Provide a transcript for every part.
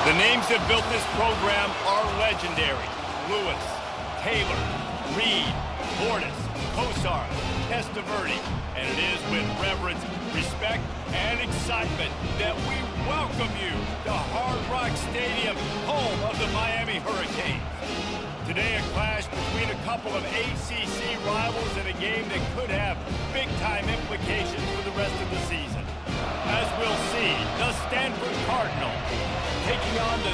The names that built this program are legendary. Lewis, Taylor, Reed, Portis, Kosar, Testaverde. And it is with reverence, respect, and excitement that we welcome you to Hard Rock Stadium, home of the Miami Hurricanes. Today, a clash between a couple of ACC rivals in a game that could have big-time implications for the rest of the season. As we'll see, the Stanford Cardinals taking on the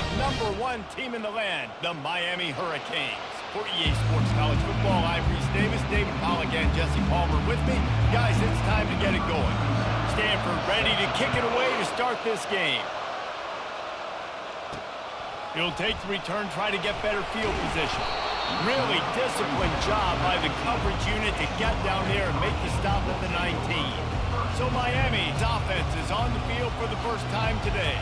#1 team in the land, the Miami Hurricanes. For EA Sports College Football, I'm Reese Davis, David Pollack, and Jesse Palmer with me. Guys, it's time to get it going. Stanford ready to kick it away to start this game. He'll take the return, try to get better field position. Really disciplined job by the coverage unit to get down there and make the stop at the 19. So Miami's offense is on the field for the first time today.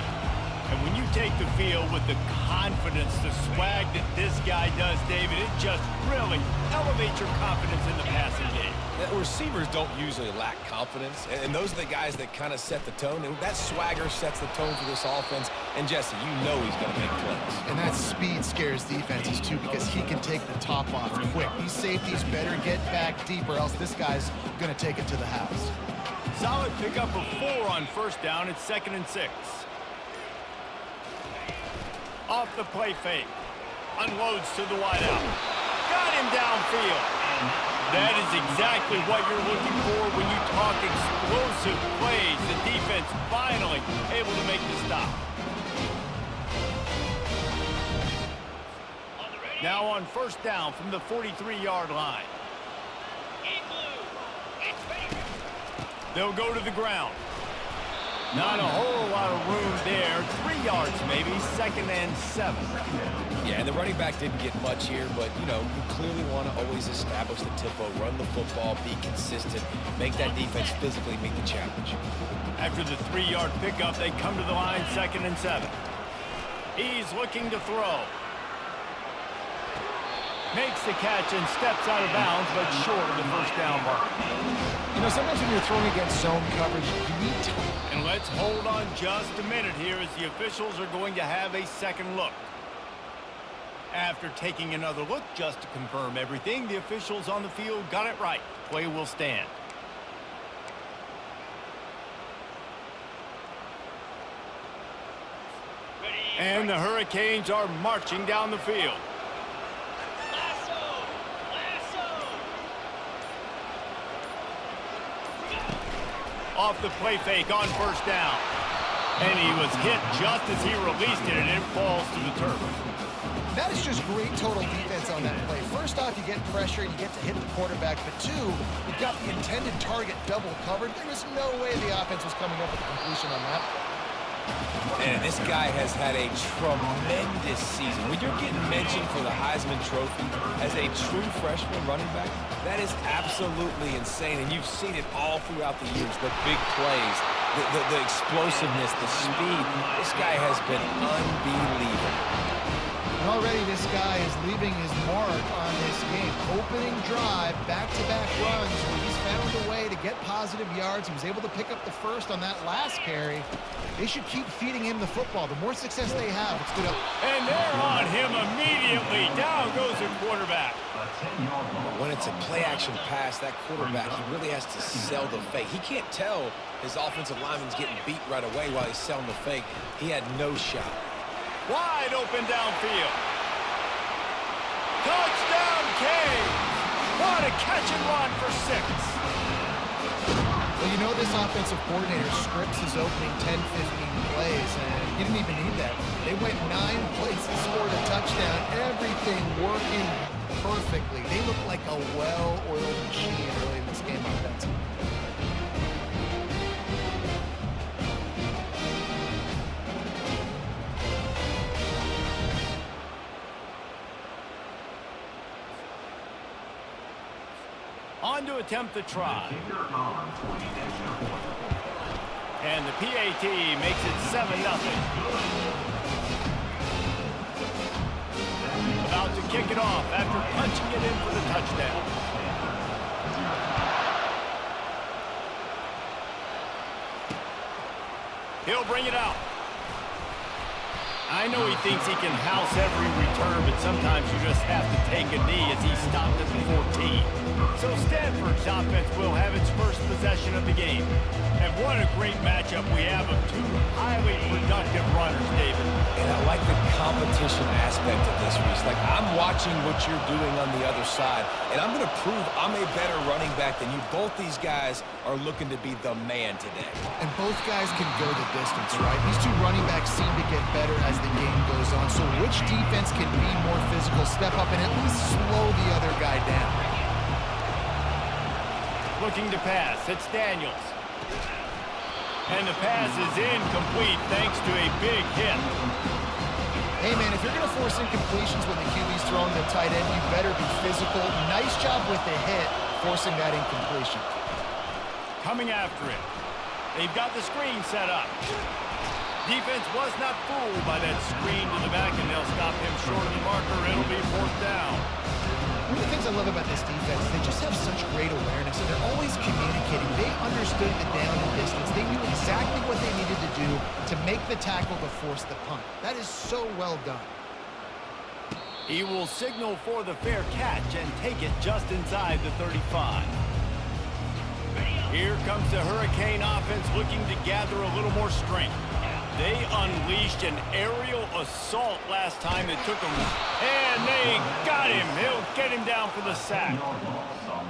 And when you take the field with the confidence, the swag that this guy does, David, it just really elevates your confidence in the passing game. Receivers don't usually lack confidence, and those are the guys that kind of set the tone. And that swagger sets the tone for this offense. And Jesse, you know he's going to make plays. And that speed scares defenses too, because he can take the top off quick. These safeties better get back deep, or else this guy's going to take it to the house. Solid pickup of 4 on first down. It's 2nd and 6. Off the play fake. Unloads to the wideout. Got him downfield. That is exactly what you're looking for when you talk explosive plays. The defense finally able to make the stop. Now on first down from the 43-yard line. They'll go to the ground. Not a whole lot of room there. 3 yards maybe, 2nd and 7. Yeah, and the running back didn't get much here, but, you know, you clearly want to always establish the tempo, run the football, be consistent, make that defense physically meet the challenge. After the 3-yard pickup, they come to the line, 2nd and 7. He's looking to throw. Makes the catch and steps out of bounds, but short of the first down mark. You know, sometimes when you're throwing against zone coverage, you need time. And let's hold on just a minute here as the officials are going to have a second look. After taking another look just to confirm everything, the officials on the field got it right. Play will stand. And the Hurricanes are marching down the field. Off the play fake on first down. And he was hit just as he released it, and it falls to the turf. That is just great total defense on that play. First off, you get pressure and you get to hit the quarterback. But two, you've got the intended target double covered. There was no way the offense was coming up with a completion on that. And this guy has had a tremendous season. When you're getting mentioned for the Heisman Trophy as a true freshman running back, that is absolutely insane. And you've seen it all throughout the years. The big plays, the explosiveness, the speed. This guy has been unbelievable. And already this guy is leaving his mark on this game. Opening drive, back-to-back runs where he's found a way to get positive yards. He was able to pick up the first on that last carry. They should keep feeding him the football. The more success they have, it's good. And they're on him immediately. Down goes the quarterback. When it's a play-action pass, that quarterback, he really has to sell the fake. He can't tell his offensive lineman's getting beat right away while he's selling the fake. He had no shot. Wide open downfield. Touchdown, Canes. What a catch and run for 6. Well, you know this offensive coordinator scripts his opening 10, 15 plays, and he didn't even need that. They went 9 plays and scored a touchdown. Everything working perfectly. They look like a well-oiled machine early in this game offensively. On to attempt the try. And the PAT makes it 7-0. About to kick it off after punching it in for the touchdown. He'll bring it out. I know he thinks he can house every return, but sometimes you just have to take a knee as he stopped at the 14. So Stanford's offense will have its first possession of the game. And what a great matchup we have of two highly productive runners, David. And I like the competition aspect of this, Reese. Like, I'm watching what you're doing on the other side, and I'm going to prove I'm a better running back than you. Both these guys are looking to be the man today. And both guys can go the distance, right? These two running backs seem to get better as the game goes on. So which defense can be more physical, step up, and at least slow the other guy down? Looking to pass. It's Daniels. And the pass is incomplete thanks to a big hit. Hey, man, if you're going to force incompletions when the QB's throwing the tight end, you better be physical. Nice job with the hit, forcing that incompletion. Coming after it. They've got the screen set up. Defense was not fooled by that screen to the back, and they'll stop him short of the marker. It'll be 4th down. One of the things I love about this defense, they just have such great awareness, and they're always communicating. They understood the down and distance. They knew exactly what they needed to do to make the tackle to force the punt. That is so well done. He will signal for the fair catch and take it just inside the 35. Here comes the Hurricane offense looking to gather a little more strength. They unleashed an aerial assault last time. It took them, and they got him. He'll get him down for the sack.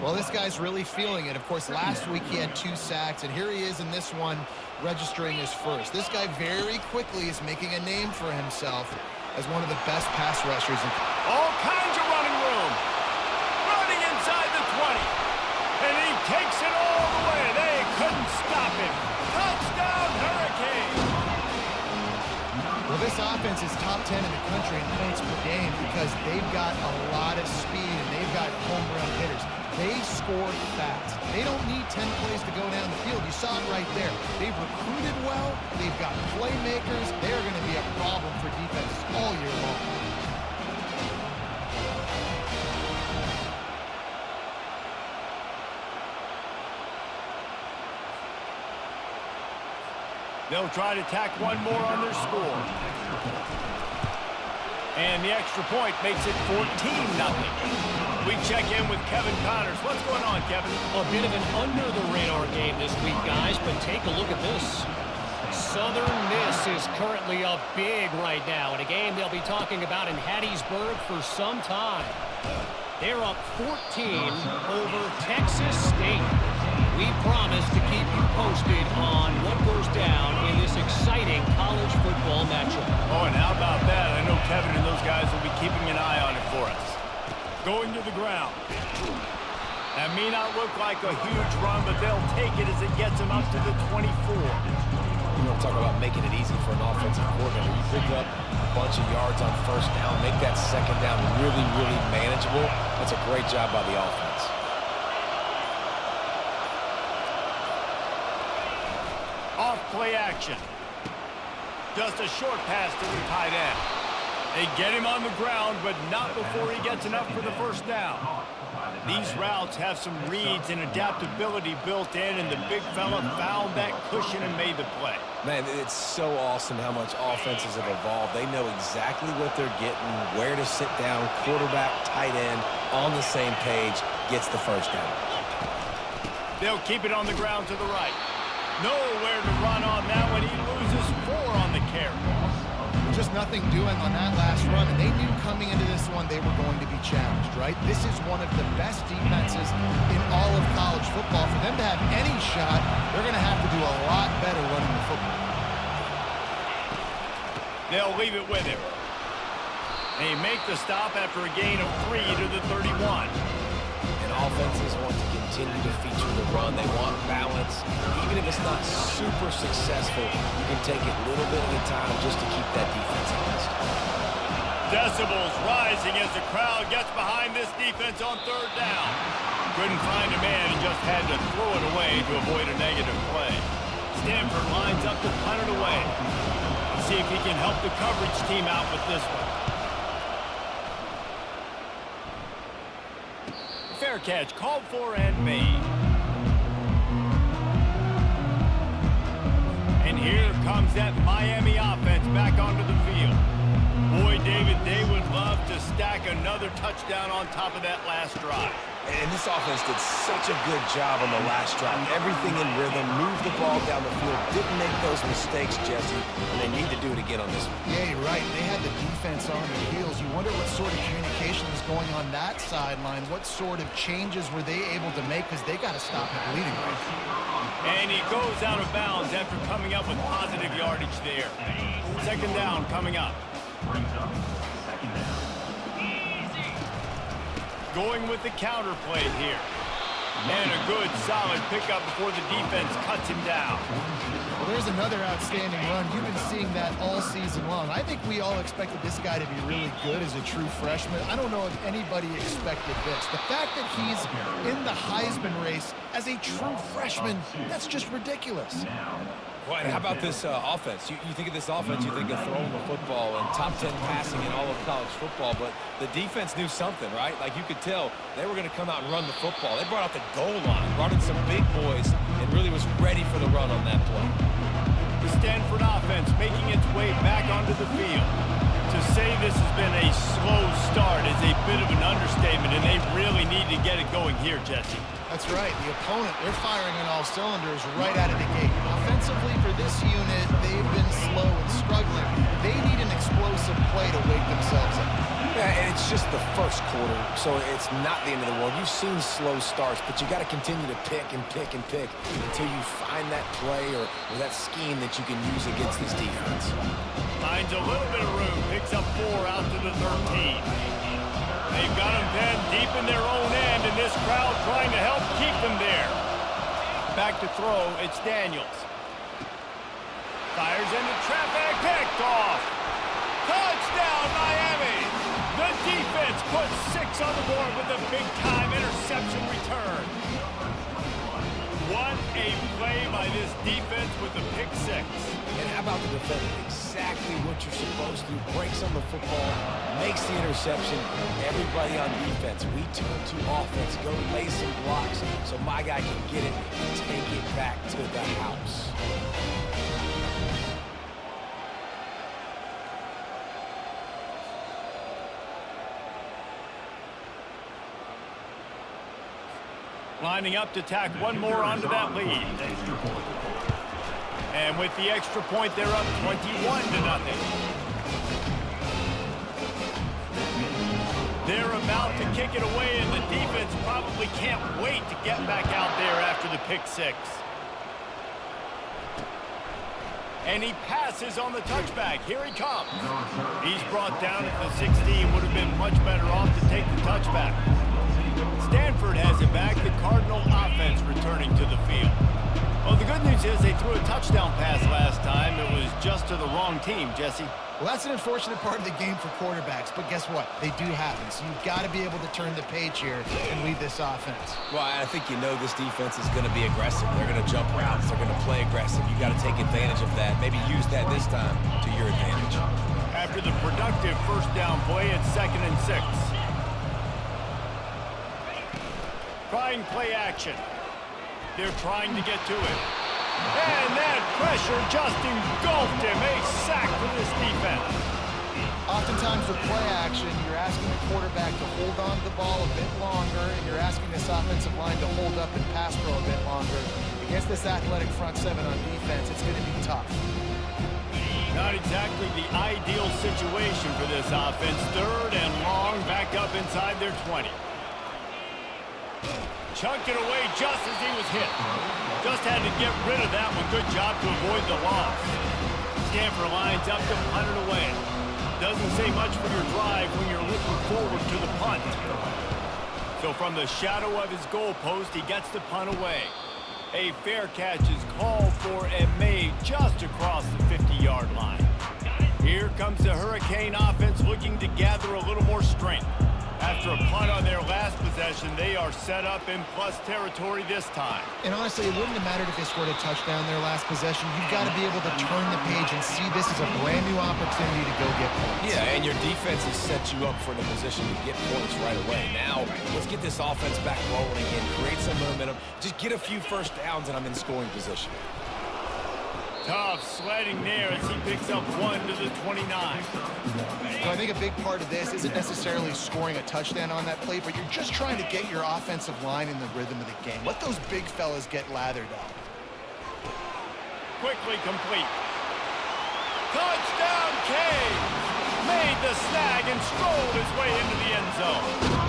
Well, this guy's really feeling it. Of course, last week he had 2 sacks, and here he is in this one registering his first. This guy very quickly is making a name for himself as one of the best pass rushers. All kinds of running room. Running inside the 20. And he takes it all the way. They couldn't stop him. Touchdown, Hurricane. Well, this offense is top 10 in the country in points per game because they've got a lot of speed and they've got home run hitters. They score fast. They don't need 10 plays to go down the field. You saw it right there. They've recruited well. They've got playmakers. They're going to be a problem for defenses all year long. They'll try to tack one more on their score. And the extra point makes it 14-0. We check in with Kevin Connors. What's going on, Kevin? A bit of an under-the-radar game this week, guys, but take a look at this. Southern Miss is currently up big right now in a game they'll be talking about in Hattiesburg for some time. They're up 14 over Texas State. We promise to keep you posted on what goes down in this exciting college football matchup. Oh, and how about that? I know Kevin and those guys will be keeping an eye on it for us. Going to the ground. That may not look like a huge run, but they'll take it as it gets them up to the 24. You know, talk about making it easy for an offensive coordinator. You pick up a bunch of yards on first down, make that second down really, really manageable. That's a great job by the offense. Off play action. Just a short pass to the tight end. They get him on the ground, but not before he gets enough for the first down. These routes have some reads and adaptability built in, and the big fella found that cushion and made the play. Man, it's so awesome how much offenses have evolved. They know exactly what they're getting, where to sit down, quarterback, tight end, on the same page, gets the first down. They'll keep it on the ground to the right. Nowhere to run on that one. He loses 4 on the carry. Just nothing doing on that last run, and they knew coming into this one they were going to be challenged, right? This is one of the best defenses in all of college football. For them to have any shot, they're going to have to do a lot better running the football. They'll leave it with him. They make the stop after a gain of 3 to the 31. And offenses want to continue to feature the run. They want balance. Even if it's not super successful, you can take it a little bit at a time just to keep that defense honest. Decibels rising as the crowd gets behind this defense on 3rd down. Couldn't find a man and just had to throw it away to avoid a negative play. Stanford lines up to punt it away. Let's see if he can help the coverage team out with this one. Fair catch called for and made. And here comes that Miami offense back onto the field. boy, David, they would love to stack another touchdown on top of that last drive. And this offense did such a good job on the last drive. Everything in rhythm, moved the ball down the field, didn't make those mistakes, Jesse, and they need to do it again on this one. Yeah, you're right. They had the defense on their heels. You wonder what sort of communication was going on that sideline. What sort of changes were they able to make, because they got to stop the bleeding right now. And he goes out of bounds after coming up with positive yardage there. Second down coming up. Going with the counter play here. And a good, solid pickup before the defense cuts him down. Well, there's another outstanding run. You've been seeing that all season long. I think we all expected this guy to be really good as a true freshman. I don't know if anybody expected this. The fact that he's in the Heisman race as a true freshman, that's just ridiculous. Well, and how about this offense? You think of this offense, you think of throwing the football and top 10 passing in all of college football, but the defense knew something, right? Like you could tell they were going to come out and run the football. They brought out the goal line, brought in some big boys, and really was ready for the run on that play. The Stanford offense making its way back onto the field. To say this has been a slow start is a bit of an understatement, and they really need to get it going here, Jesse. That's right. The opponent, they're firing on all cylinders right out of the gate. Offensively for this unit, they've been slow and struggling. They need an explosive play to wake themselves up. Yeah, and it's just the first quarter, so it's not the end of the world. You've seen slow starts, but you got to continue to pick and pick and pick until you find that play or that scheme that you can use against this defense. Finds a little bit of room, picks up 4 out to the 13. They've got them pinned deep in their own end, and this crowd trying to help keep them there. Back to throw, it's Daniels. Fires into traffic, picked off. Touchdown, Miami! The defense puts 6 on the board with a big-time interception return. What a play by this defense with the pick 6. And how about the defender? Exactly what you're supposed to. Breaks on the football, makes the interception. Everybody on defense, we turn to offense. Go lay some blocks so my guy can get it and take it back to the house. Lining up to tack one more onto that lead. And with the extra point, they're up 21-0. They're about to kick it away, and the defense probably can't wait to get back out there after the pick 6. And he passes on the touchback. Here he comes. He's brought down at the 16. Would have been much better off to take the touchback. Stanford has it back. The Cardinal offense returning to the field. Well, the good news is they threw a touchdown pass last time. It was just to the wrong team, Jesse. Well, that's an unfortunate part of the game for quarterbacks, but guess what? They do happen, so you've got to be able to turn the page here and lead this offense. Well, I think you know this defense is going to be aggressive. They're going to jump routes. They're going to play aggressive. You got to take advantage of that. Maybe use that this time to your advantage. After the productive first down play, it's 2nd and 6. Trying play action. They're trying to get to it. And that pressure just engulfed him. A sack for this defense. Oftentimes with play action, you're asking the quarterback to hold on to the ball a bit longer, and you're asking this offensive line to hold up and pass pro a bit longer. Against this athletic front 7 on defense, it's going to be tough. Not exactly the ideal situation for this offense. 3rd and long, back up inside their 20. Chunked it away just as he was hit. Just had to get rid of that one. Good job to avoid the loss. Stanford lines up to punt it away. Doesn't say much for your drive when you're looking forward to the punt. So from the shadow of his goalpost, he gets the punt away. A fair catch is called for and made just across the 50-yard line. Here comes the Hurricane offense looking to gather a little more strength. After a punt on their last possession, they are set up in plus territory this time. And honestly, it wouldn't have mattered if they scored a touchdown their last possession. You've got to be able to turn the page and see this as a brand new opportunity to go get points. Yeah, and your defense has set you up for the position to get points right away. Now, let's get this offense back rolling again, create some momentum, just get a few first downs, and I'm in scoring position. Tough sledding there as he picks up 1 to the 29. Well, I think a big part of this isn't necessarily scoring a touchdown on that play, but you're just trying to get your offensive line in the rhythm of the game. Let those big fellas get lathered up. Quickly complete. Touchdown, Cage! Made the snag and strolled his way into the end zone.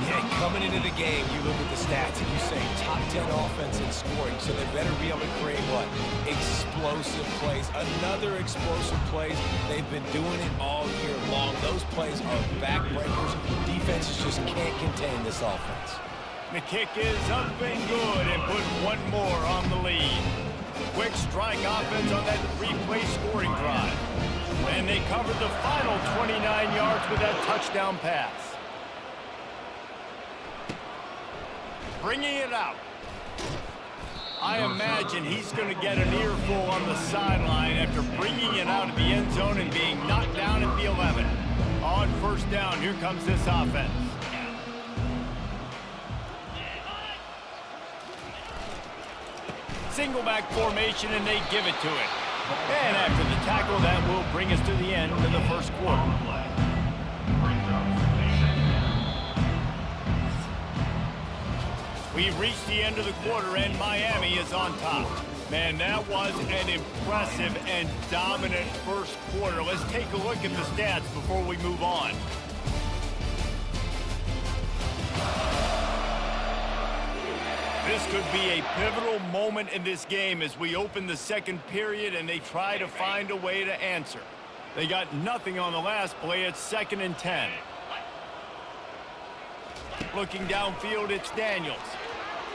Yeah, coming into the game, you look at the stats and you say top 10 offense in scoring, so they better be able to create what? Explosive plays. Another explosive plays. They've been doing it all year long. Those plays are backbreakers. Defenses just can't contain this offense. The kick is up and good and put one more on the lead. Quick strike offense on that 3-play scoring drive. And they covered the final 29 yards with that touchdown pass. Bringing it out. I imagine he's going to get an earful on the sideline after bringing it out of the end zone and being knocked down at the 11. On first down, here comes this offense. Single back formation, and they give it to it. And after the tackle, that will bring us to the end of the first quarter. We've reached the end of the quarter, and Miami is on top. Man, that was an impressive and dominant first quarter. Let's take a look at the stats before we move on. This could be a pivotal moment in this game as we open the second period and they try to find a way to answer. They got nothing on the last play. It's 2nd and 10. Looking downfield, it's Daniels.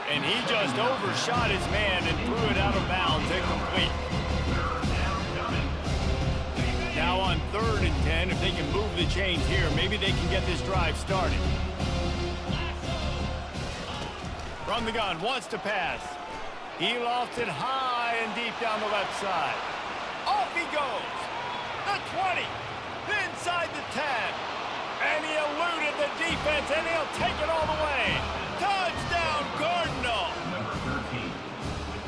And he just overshot his man and threw it out of bounds, incomplete. Now on 3rd and 10, if they can move the chains here, maybe they can get this drive started. From the gun, wants to pass. He lofts it high and deep down the left side. Off he goes. The 20, inside the 10. And he eluded the defense, and he'll take it all the way. Touchdown, Cardinal.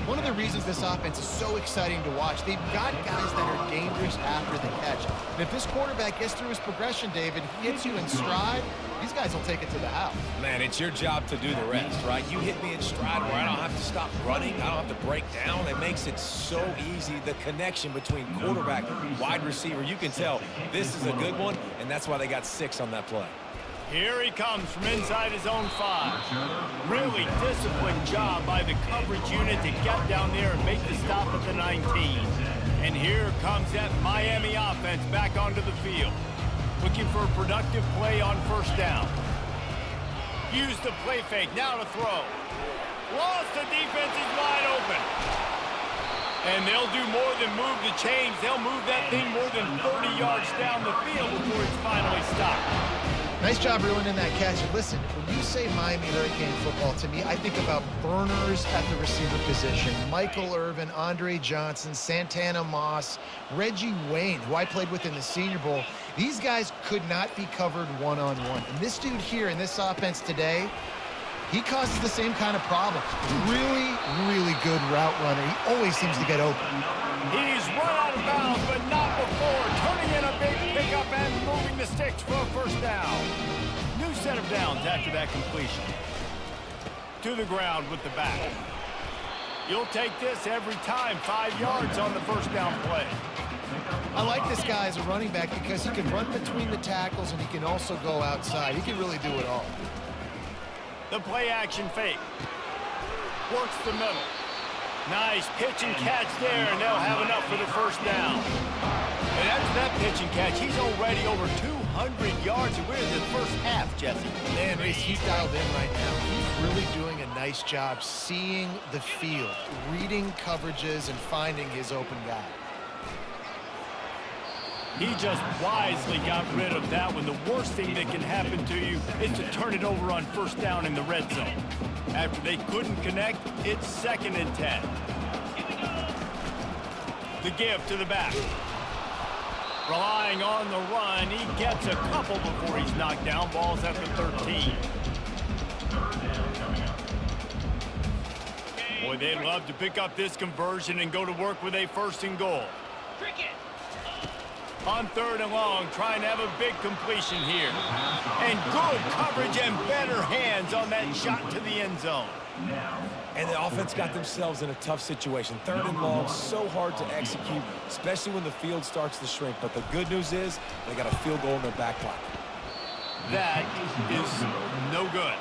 One of the reasons this offense is so exciting to watch, they've got guys that are dangerous after the catch. And if this quarterback gets through his progression, David, he hits you in stride, these guys will take it to the house. Man, it's your job to do the rest, right? You hit me in stride where I don't have to stop running. I don't have to break down. It makes it so easy, the connection between quarterback, wide receiver. You can tell this is a good one, and that's why they got 6 on that play. Here he comes from inside his own 5. Really disciplined job by the coverage unit to get down there and make the stop at the 19. And here comes that Miami offense back onto the field. Looking for a productive play on first down. Use the play fake, now to throw. Lost, the defense is wide open. And they'll do more than move the chains. They'll move that thing more than 30 yards down the field before it's finally stopped. Nice job reeling in that catch. And listen, when you say Miami Hurricane football, to me, I think about burners at the receiver position. Michael Irvin, Andre Johnson, Santana Moss, Reggie Wayne, who I played with in the Senior Bowl. These guys could not be covered one-on-one. And this dude here in this offense today, he causes the same kind of problems. Really, really good route runner. He always seems to get open. He's run out of bounds, but not before. Turning in a big pickup and moving the sticks for a first down. New set of downs after that completion. To the ground with the back. You'll take this every time. 5 yards on the first down play. I like this guy as a running back because he can run between the tackles and he can also go outside. He can really do it all. The play action fake. Works the middle. Nice pitch and catch there, and they'll have enough for the first down. And after that pitch and catch, he's already over 200 yards, and we're in the first half, Jesse. Man, Reese, he's dialed in right now. He's really doing a nice job seeing the field, reading coverages, and finding his open guy. He just wisely got rid of that one. The worst thing that can happen to you is to turn it over on first down in the red zone. After they couldn't connect, it's 2nd and 10. The give to the back. Relying on the run, he gets a couple before he's knocked down. Ball's at the 13. Boy, they'd love to pick up this conversion and go to work with a 1st and goal. On 3rd and long, trying to have a big completion here. And good coverage and better hands on that shot to the end zone. And the offense got themselves in a tough situation. 3rd and long, so hard to execute, especially when the field starts to shrink. But the good news is they got a field goal in their back pocket. That is no good.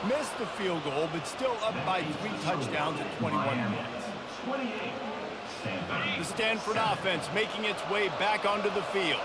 Missed the field goal, but still up by 3 touchdowns in 21 minutes. The Stanford offense making its way back onto the field.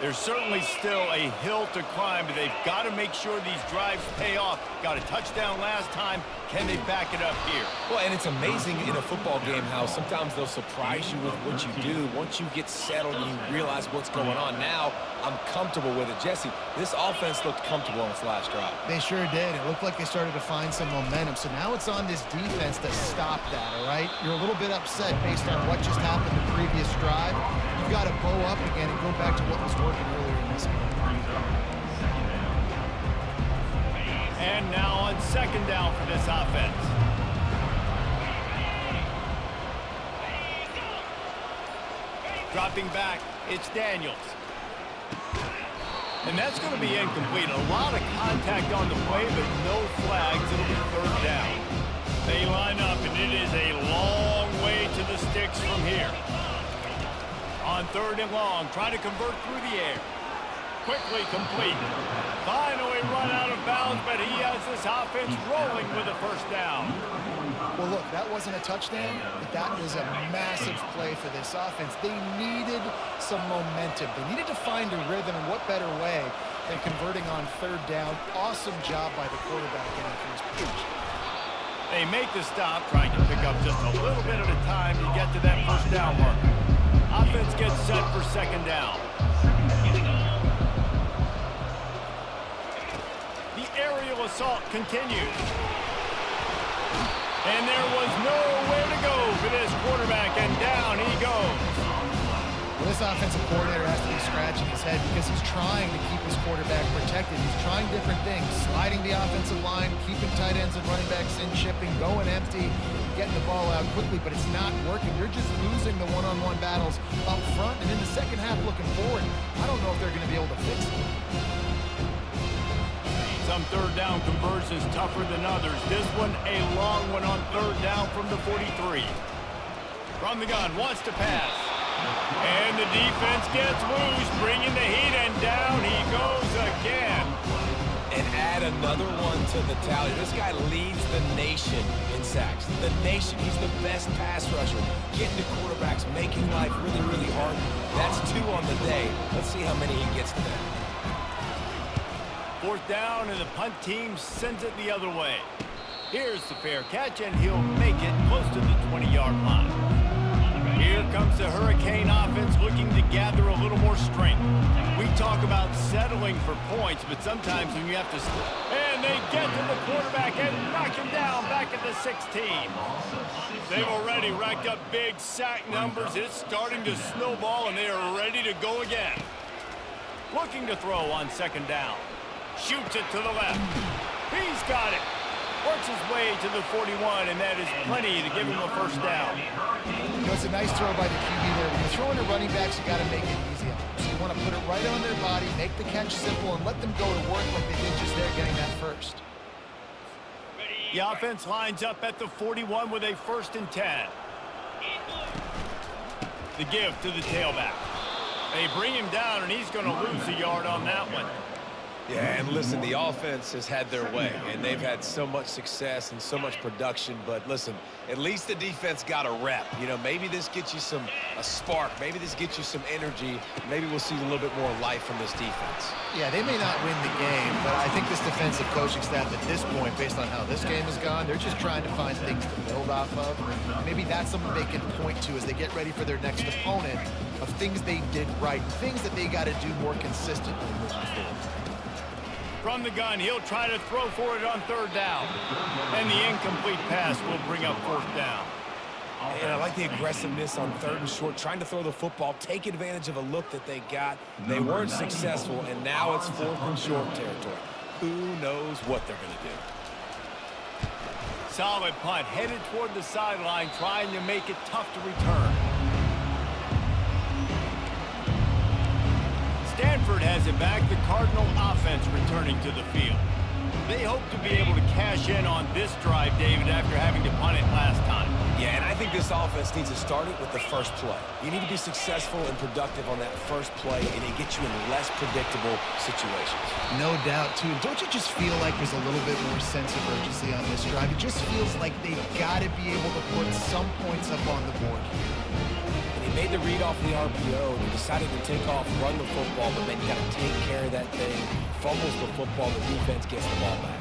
There's certainly still a hill to climb, but they've got to make sure these drives pay off. Got a touchdown last time. Can they back it up here? Well, and it's amazing in a football game how sometimes they'll surprise you with what you do. Once you get settled and you realize what's going on, now I'm comfortable with it. Jesse, this offense looked comfortable on its last drive. They sure did. It looked like they started to find some momentum. So now it's on this defense to stop that, all right? You're a little bit upset based on what just happened the previous drive. You've got to bow up again and go back to what was working earlier in this game. And now on 2nd down for this offense. Dropping back, it's Daniels. And that's going to be incomplete. A lot of contact on the play, but no flags. It'll be 3rd down. They line up, and it is a long way to the sticks from here. On 3rd and long, trying to convert through the air. Quickly complete. Finally run out of bounds, but he has this offense rolling with a 1st down. Well, look, that wasn't a touchdown, but that was a massive play for this offense. They needed some momentum. They needed to find a rhythm, and what better way than converting on 3rd down. Awesome job by the quarterback getting through his position. They make the stop, trying to pick up just a little bit at a time to get to that 1st down marker. Offense gets set for 2nd down. The aerial assault continues. And there was nowhere to go for this quarterback, and down he goes. Well, this offensive coordinator has to be scratching his head because he's trying to keep his quarterback protected. He's trying different things, sliding the offensive line, keeping tight ends and running backs in, shipping, going empty, getting the ball out quickly, but it's not working. They're just losing the one-on-one battles up front, and in the second half looking forward, I don't know if they're going to be able to fix it. Some 3rd down conversions tougher than others. This one a long one on 3rd down from the 43. From the gun, wants to pass. And the defense gets loose, bringing the heat, and down he goes again. And add another one to the tally. This guy leads the nation in sacks. The nation. He's the best pass rusher. Getting to quarterbacks, making life really, really hard. That's 2 on the day. Let's see how many he gets today. 4th down, and the punt team sends it the other way. Here's the fair catch, and he'll make it close to the 20-yard line. Here comes the Hurricane offense looking to gather a little more strength. We talk about settling for points, but sometimes when you have to... And they get to the quarterback and knock him down back at the 16. They've already racked up big sack numbers. It's starting to snowball, and they are ready to go again. Looking to throw on 2nd down. Shoots it to the left. He's got it. Works his way to the 41, and that is plenty to give him a 1st down. You know, it's a nice throw by the QB there. When you're throwing to running backs, you got to make it easy on them. So you want to put it right on their body, make the catch simple, and let them go to work like they did just there getting that 1st. The offense lines up at the 41 with a 1st and 10. The give to the tailback. They bring him down, and he's going to lose a yard on that one. Yeah, and listen, the offense has had their way, and they've had so much success and so much production. But listen, at least the defense got a rep. You know, maybe this gets you a spark. Maybe this gets you some energy. Maybe we'll see a little bit more life from this defense. Yeah, they may not win the game, but I think this defensive coaching staff at this point, based on how this game has gone, they're just trying to find things to build off of. Maybe that's something they can point to as they get ready for their next opponent, of things they did right, things that they got to do more consistently moving forward. From the gun, he'll try to throw for it on 3rd down. And the incomplete pass will bring up 4th down. And I like the aggressiveness on 3rd and short, trying to throw the football, take advantage of a look that they got. They weren't successful, and now it's 4th and short territory. Who knows what they're going to do? Solid punt, headed toward the sideline, trying to make it tough to return. Stanford has it back, the Cardinal offense returning to the field. They hope to be able to cash in on this drive, David, after having to punt it last time. Yeah, and I think this offense needs to start it with the first play. You need to be successful and productive on that first play, and it gets you in less predictable situations. No doubt, too. Don't you just feel like there's a little bit more sense of urgency on this drive? It just feels like they've got to be able to put some points up on the board here. And he made the read off the RPO. He decided to take off, run the football, but then you got to take care of that thing. Fumbles the football, the defense gets the ball back.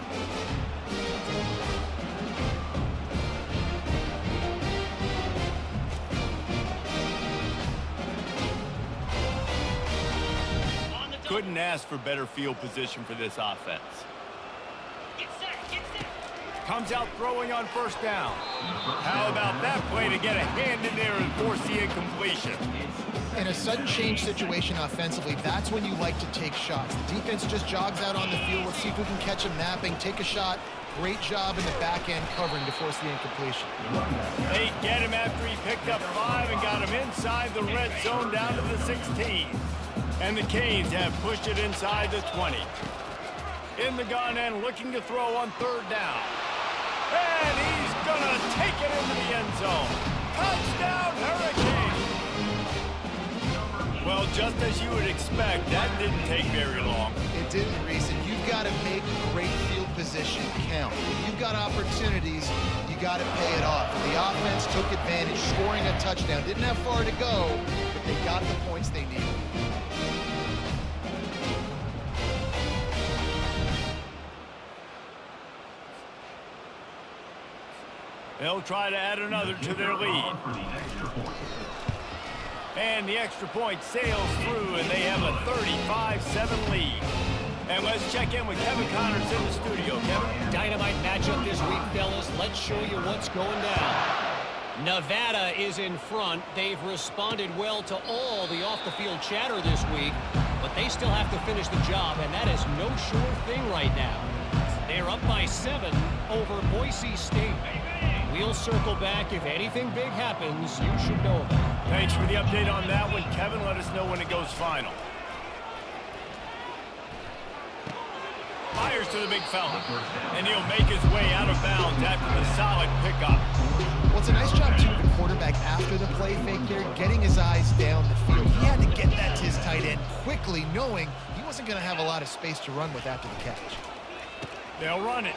Couldn't ask for better field position for this offense. Get set. Comes out throwing on first down. How about that play to get a hand in there and force the incompletion? In a sudden change situation offensively, that's when you like to take shots. The defense just jogs out on the field. Let's see if we can catch him napping, take a shot. Great job in the back end covering to force the incompletion. They get him after he picked up 5 and got him inside the red zone down to the 16. And the Canes have pushed it inside the 20. In the gun and looking to throw on third down. And he's gonna take it into the end zone. Touchdown, Hurricane! Well, just as you would expect, that didn't take very long. It didn't, Reese, and you've got to make great field position count. If you've got opportunities, you got to pay it off. The offense took advantage, scoring a touchdown. Didn't have far to go, but they got the points they needed. They'll try to add another to their lead. And the extra point sails through, and they have a 35-7 lead. And let's check in with Kevin Connors in the studio. Kevin? Dynamite matchup this week, fellas. Let's show you what's going down. Nevada is in front. They've responded well to all the off-the-field chatter this week, but they still have to finish the job, and that is no sure thing right now. They're up by 7 over Boise State. We'll circle back. If anything big happens, you should know about it. Thanks for the update on that one, Kevin. Let us know when it goes final. Fires to the big fella, and he'll make his way out of bounds after the solid pickup. Well, it's a nice job, too, the quarterback after the play fake there, getting his eyes down the field. He had to get that to his tight end quickly, knowing he wasn't going to have a lot of space to run with after the catch. They'll run it.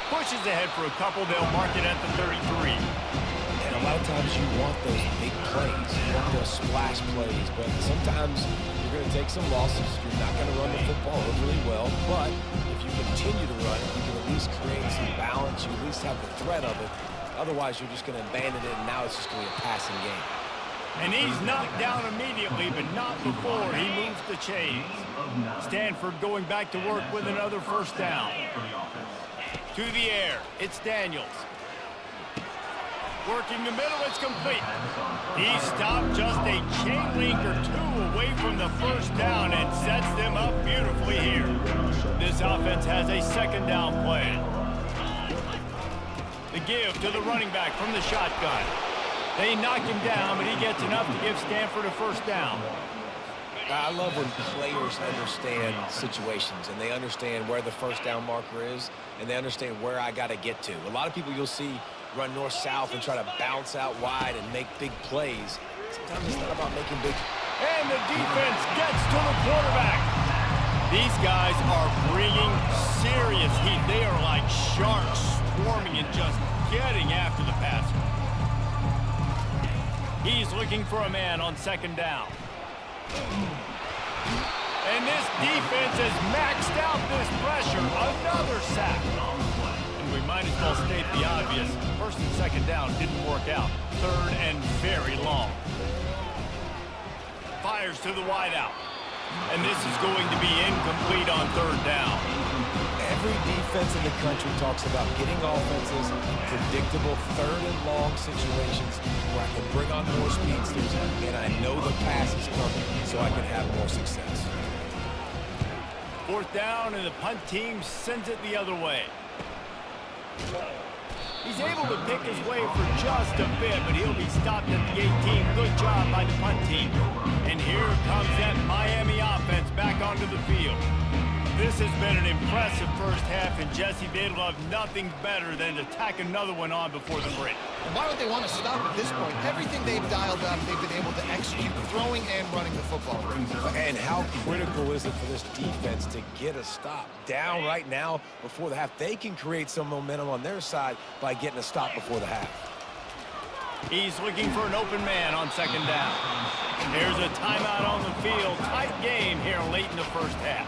Pushes ahead for a couple. They'll mark it at the 33. And a lot of times you want those big plays. You want those splash plays. But sometimes you're going to take some losses. You're not going to run the football overly well. But if you continue to run it, you can at least create some balance. You at least have the threat of it. Otherwise, you're just going to abandon it, and now it's just going to be a passing game. And he's knocked down immediately, but not before he moves the chains. Stanford going back to work with another first down. To the air, it's Daniels. Working the middle, it's complete. He stopped just a chain link or 2 away from the first down and sets them up beautifully here. This offense has a second down play. The give to the running back from the shotgun. They knock him down, but he gets enough to give Stanford a first down. I love when players understand situations and they understand where the first down marker is and they understand where I got to get to. A lot of people you'll see run north-south and try to bounce out wide and make big plays. Sometimes it's not about making big. And the defense gets to the quarterback. These guys are bringing serious heat. They are like sharks swarming and just getting after the passer. He's looking for a man on second down. And this defense has maxed out this pressure. Another sack. And we might as well state the obvious. First and second down didn't work out. Third and very long. Fires to the wideout. And this is going to be incomplete on third down. Every defense in the country talks about getting offenses in predictable third and long situations where I can bring on more speedsters and I know the pass is coming so I can have more success. Fourth down, and the punt team sends it the other way. He's able to pick his way for just a bit, but he'll be stopped at the 18. Good job by the punt team. And here comes that Miami offense back onto the field. This has been an impressive first half, and Jesse, they'd love nothing better than to tack another one on before the break. And why would they want to stop at this point? Everything they've dialed up, they've been able to execute throwing and running the football. And how critical is it for this defense to get a stop down right now before the half? They can create some momentum on their side by getting a stop before the half. He's looking for an open man on second down. There's a timeout on the field. Tight game here late in the first half.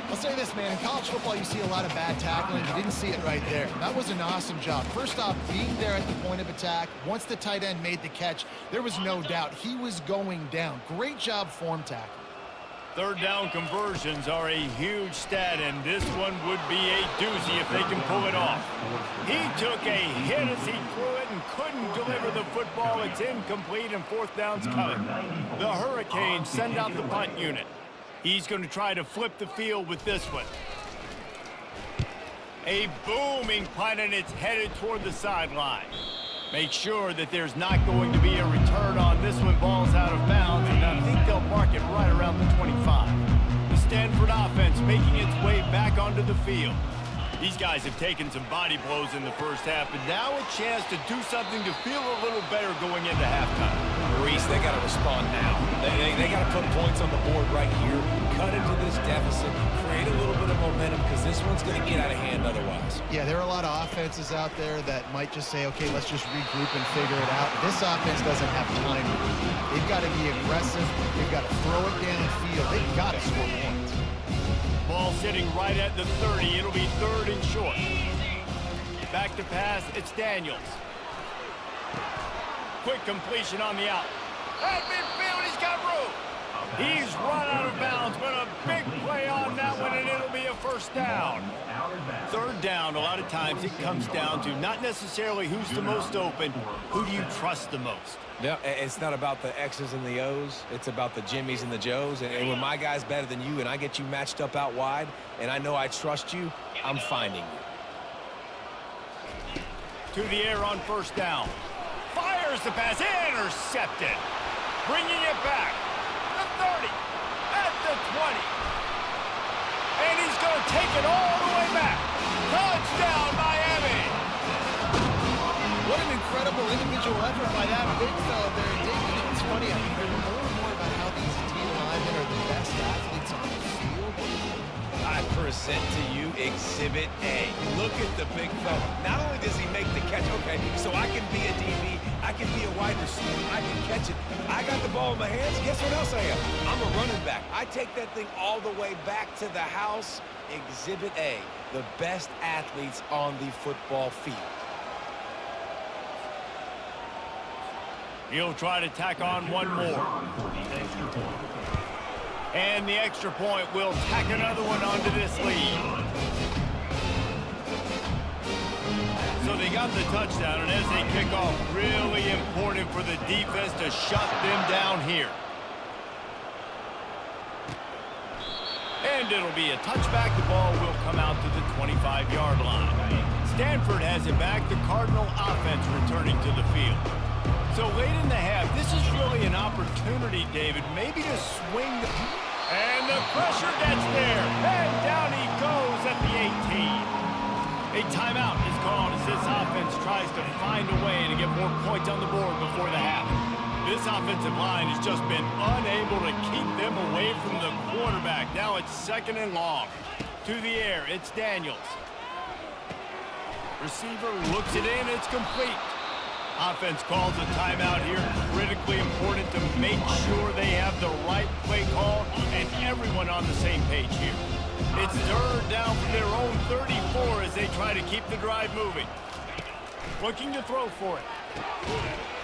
I'll say this, man. In college football, you see a lot of bad tackling. You didn't see it right there. That was an awesome job. First off, being there at the point of attack. Once the tight end made the catch, there was no doubt he was going down. Great job form tackle. Third down conversions are a huge stat, and this one would be a doozy if they can pull it off. He took a hit as he threw it and couldn't deliver the football. It's incomplete, and fourth down's coming. The Hurricanes send out the punt unit. He's going to try to flip the field with this one. A booming punt, and it's headed toward the sideline. Make sure that there's not going to be a return on this one. Ball's out of bounds, and I think they'll mark it right around the 25. The Stanford offense making its way back onto the field. These guys have taken some body blows in the first half, but now a chance to do something to feel a little better going into halftime. Reese, they got to respond now. They got to put points on the board right here, cut into this deficit, create a little bit of momentum, because this one's going to get out of hand otherwise. Yeah, there are a lot of offenses out there that might just say, okay, let's just regroup and figure it out. This offense doesn't have time. They've got to be aggressive. They've got to throw it downfield. They've got to score points. Ball sitting right at the 30. It'll be third and short. Back to pass. It's Daniels. Quick completion on the out. At midfield, he's got room. He's run out of bounds, but a big play on that one, and it'll be a first down. Third down, a lot of times it comes down to not necessarily who's the most open, who do you trust the most? Yeah, it's not about the X's and the O's. It's about the Jimmies and the Joes. And when my guy's better than you and I get you matched up out wide and I know I trust you, I'm finding you. To the air on first down. Fires the pass. Intercepted. Bringing it back. The 30. At the 20. And he's going to take it all the way back. Touchdown, Miami. What an incredible individual effort by that big fella there. David, it's funny, I'm hearing more and more about how these D linemen are the best athletes on the field. I present to you Exhibit A. Look at the big fella. Not only does he make the catch, okay, so I can be a DB, I can be a wide receiver, I can catch it. I got the ball in my hands. Guess what else I am? I'm a running back. I take that thing all the way back to the house. Exhibit A, the best athletes on the football field. He'll try to tack on one more. And the extra point will tack another one onto this lead. So they got the touchdown, and as they kick off, really important for the defense to shut them down here. And it'll be a touchback. The ball will come out to the 25-yard line. Stanford has it back. The Cardinal offense returning to the field. So late in the half, this is really an opportunity, David, maybe to swing the... And the pressure gets there. And down he goes at the 18. A timeout is called as this offense tries to find a way to get more points on the board before the half. This offensive line has just been unable to keep them away from the quarterback. Now it's second and long. To the air, it's Daniels. Receiver looks it in, it's complete. Offense calls a timeout here. Critically important to make sure they have the right play call and everyone on the same page here. It's third down from their own 34 as they try to keep the drive moving. Looking to throw for it.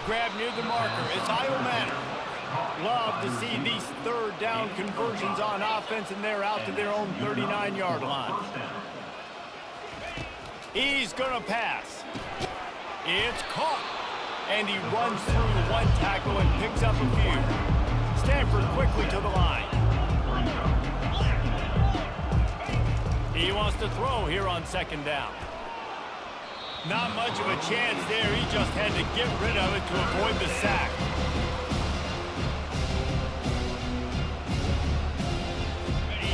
Grab near the marker. It's Manor. Love to see these third down conversions on offense, and they're out to their own 39-yard line. He's going to pass. It's caught. And he runs through one tackle and picks up a few. Stanford quickly to the line. He wants to throw here on second down. Not much of a chance there. He just had to get rid of it to avoid the sack.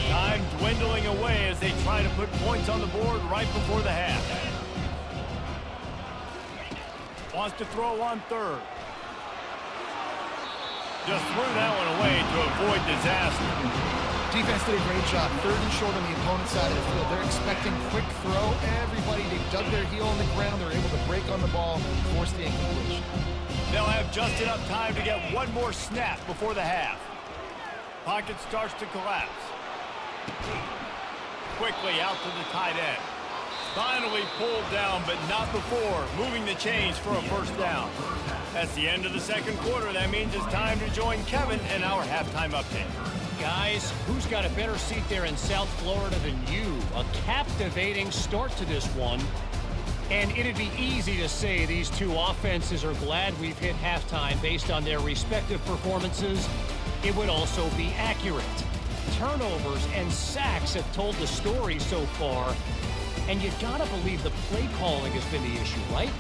Time dwindling away as they try to put points on the board right before the half. Wants to throw on third. Just threw that one away to avoid disaster. Defense did a great job. Third and short on the opponent's side of the field. They're expecting quick throw. Everybody, they dug their heel on the ground. They're able to break on the ball, force the incompletion. They'll have just enough time to get one more snap before the half. Pocket starts to collapse. Quickly out to the tight end. Finally pulled down, but not before moving the chains for a first down. That's the end of the second quarter. That means it's time to join Kevin in our halftime update. Guys, who's got a better seat there in South Florida than you? A captivating start to this one. And it'd be easy to say these two offenses are glad we've hit halftime based on their respective performances. It would also be accurate. Turnovers and sacks have told the story so far. And you gotta believe the play calling has been the issue, right?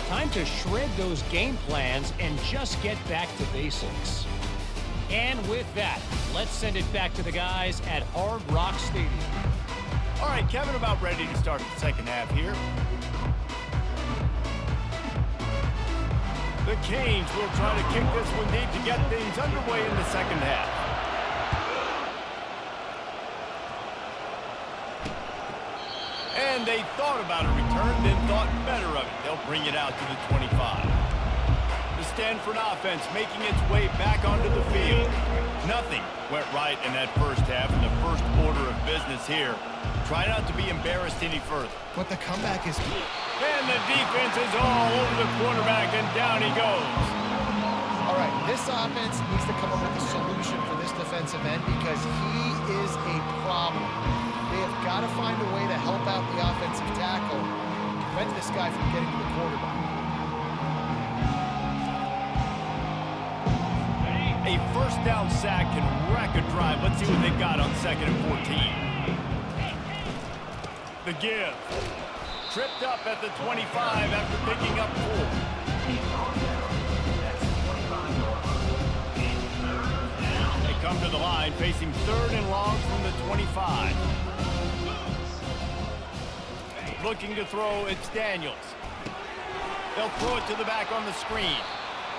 Time to shred those game plans and just get back to basics. And with that, let's send it back to the guys at Hard Rock Stadium. All right, Kevin, about ready to start the second half here. The Canes will try to kick this one deep to get things underway in the second half. And they thought about a return, then thought better of it. They'll bring it out to the 25. The Stanford offense making its way back onto the field. Nothing went right in that first half, and the first order of business here. Try not to be embarrassed any further. But the comeback is... And the defense is all over the quarterback, and down he goes. All right, this offense needs to come up with a solution for this defensive end because he is a problem. They have got to find a way to help out the offensive tackle, prevent this guy from getting to the quarterback. A first down sack can wreck a drive. Let's see what they've got on 2nd and 14. The give. Tripped up at the 25 after picking up 4. They come to the line facing 3rd and long from the 25. Looking to throw, it's Daniels. They'll throw it to the back on the screen.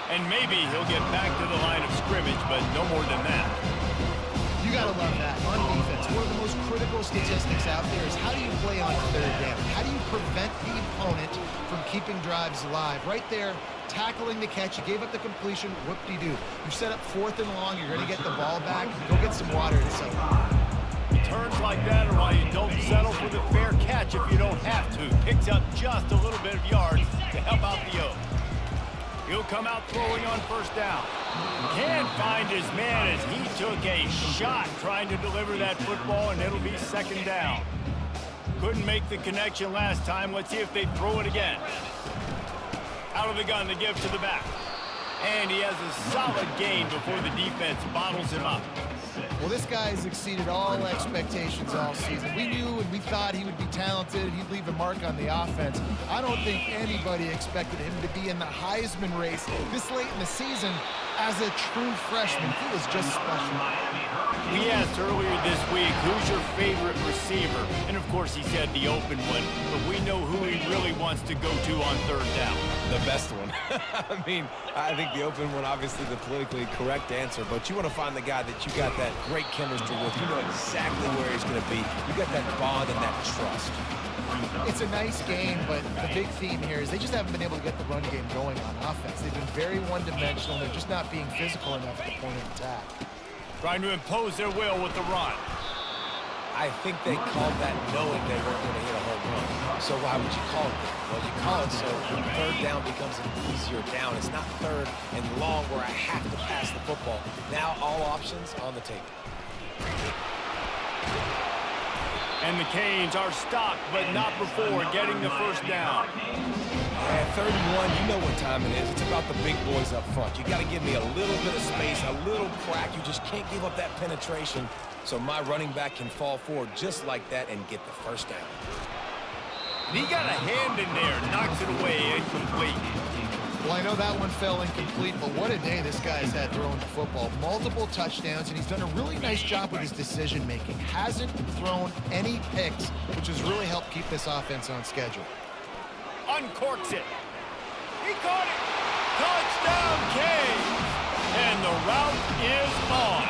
And maybe he'll get back to the line of scrimmage, but no more than that. You got to love that. On defense, one of the most critical statistics out there is how do you play on 3rd down? How do you prevent the opponent from keeping drives alive? Right there, tackling the catch. You gave up the completion. Whoop-de-doo. You set up 4th and long. You're going to get the ball back. Go get some water and settle. Turns like that are why you don't settle for the fair catch if you don't have to. Picks up just a little bit of yards to help out the Oaks. He'll come out throwing on first down. Can't find his man as he took a shot trying to deliver that football, and it'll be 2nd down. Couldn't make the connection last time. Let's see if they throw it again. Out of the gun, the give to the back. And he has a solid gain before the defense bottles him up. Well, this guy has exceeded all expectations all season. We knew and we thought he would be talented. He'd leave a mark on the offense. I don't think anybody expected him to be in the Heisman race this late in the season as a true freshman. He was just special. We asked earlier this week, who's your favorite receiver? And, of course, he said the open one. But we know who he really wants to go to on 3rd down. The best one. I mean, I think the open one, obviously the politically correct answer, but you want to find the guy that you got that great chemistry with. You know exactly where he's going to be. You got that bond and that trust. It's a nice game, but the big theme here is they just haven't been able to get the run game going on offense. They've been very one-dimensional. They're just not being physical enough at the point of attack. Trying to impose their will with the run. I think they called that knowing they weren't going to hit a home run. So why would you call it that? Well, you call it so 3rd down becomes an easier down. It's not 3rd and long where I have to pass the football. Now all options on the table. And the Canes are stopped, but not before getting the first down. Yeah, 3rd and 1, you know what time it is. It's about the big boys up front. You got to give me a little bit of space, a little crack. You just can't give up that penetration. So my running back can fall forward just like that and get the first down. And he got a hand in there, knocks it away, incomplete. Well, I know that one fell incomplete, but what a day this guy's had throwing the football. Multiple touchdowns, and he's done a really nice job with his decision-making. Hasn't thrown any picks, which has really helped keep this offense on schedule. Uncorks it. He caught it. Touchdown, Canes. And the route is on.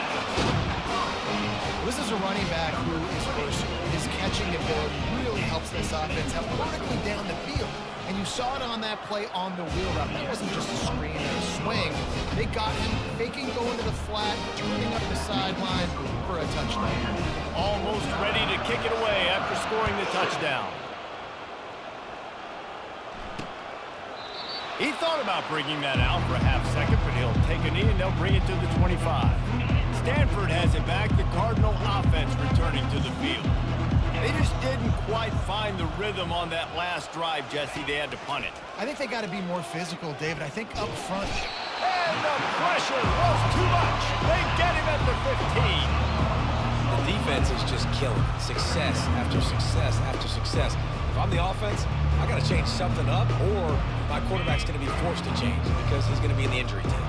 This is a running back who is versatile. His catching ability really helps this offense out vertically down the field. And you saw it on that play on the wheel route. That wasn't just a screen or a swing. They got him faking going to the flat, turning up the sideline for a touchdown. Almost ready to kick it away after scoring the touchdown. He thought about bringing that out for a half second, but he'll take a knee and they'll bring it to the 25. Stanford has it back. The Cardinal offense returning to the field. They just didn't quite find the rhythm on that last drive, Jesse. They had to punt it. I think they got to be more physical, David. I think up front. And the pressure was too much. They get him at the 15. The defense is just killing it. Success after success after success. If I'm the offense, I got to change something up, or my quarterback's going to be forced to change because he's going to be in the injury team.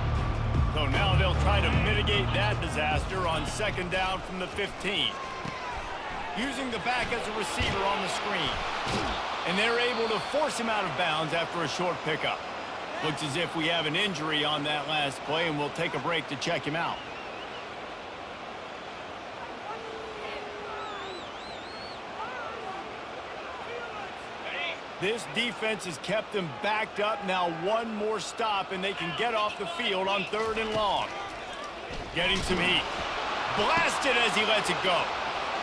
So now they'll try to mitigate that disaster on second down from the 15. Using the back as a receiver on the screen. And they're able to force him out of bounds after a short pickup. Looks as if we have an injury on that last play, and we'll take a break to check him out. This defense has kept them backed up. Now one more stop, and they can get off the field on 3rd and long. Getting some heat. Blasted as he lets it go.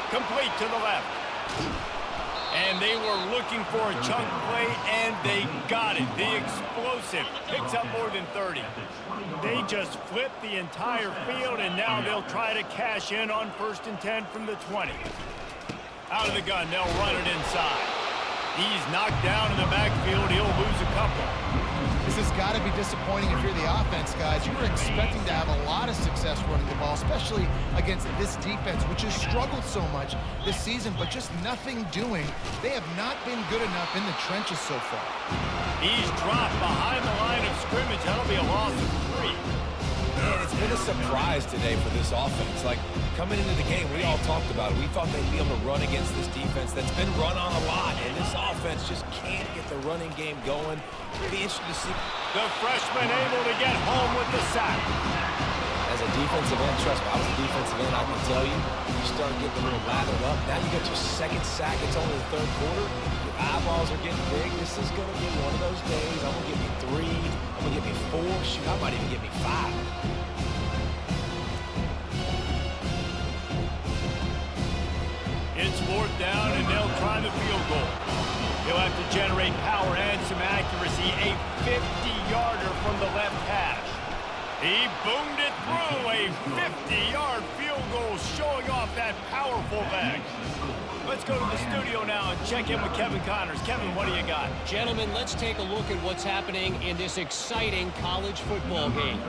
Complete to the left. And they were looking for a chunk play, and they got it. The explosive picks up more than 30. They just flipped the entire field, and now they'll try to cash in on 1st and 10 from the 20. Out of the gun, they'll run it inside. He's knocked down in the backfield. He'll lose a couple. This has got to be disappointing if you're the offense, guys. You were expecting to have a lot of success running the ball, especially against this defense, which has struggled so much this season, but just nothing doing. They have not been good enough in the trenches so far. He's dropped behind the line of scrimmage. That'll be a loss of 3. Man, it's been a surprise today for this offense. Like, coming into the game, we all talked about it. We thought they'd be able to run against this defense that's been run on a lot, and this offense just can't get the running game going. It'll be interesting to see. The freshman able to get home with the sack. As a defensive end, trust me, I was a defensive end, I can tell you, you start getting a little lathered up. Now you got your 2nd sack. It's only the 3rd quarter. Your eyeballs are getting big. This is going to be one of those days. I'm going to give you 3. I'm going to give you 4. Shoot, I might even give you 5. It's 4th down, and they'll try the field goal. He'll have to generate power and some accuracy. A 50-yarder from the left hash. He boomed it through. A 50-yard field goal showing off that powerful leg. Let's go to the studio now and check in with Kevin Connors. Kevin, what do you got? Gentlemen, let's take a look at what's happening in this exciting college football game.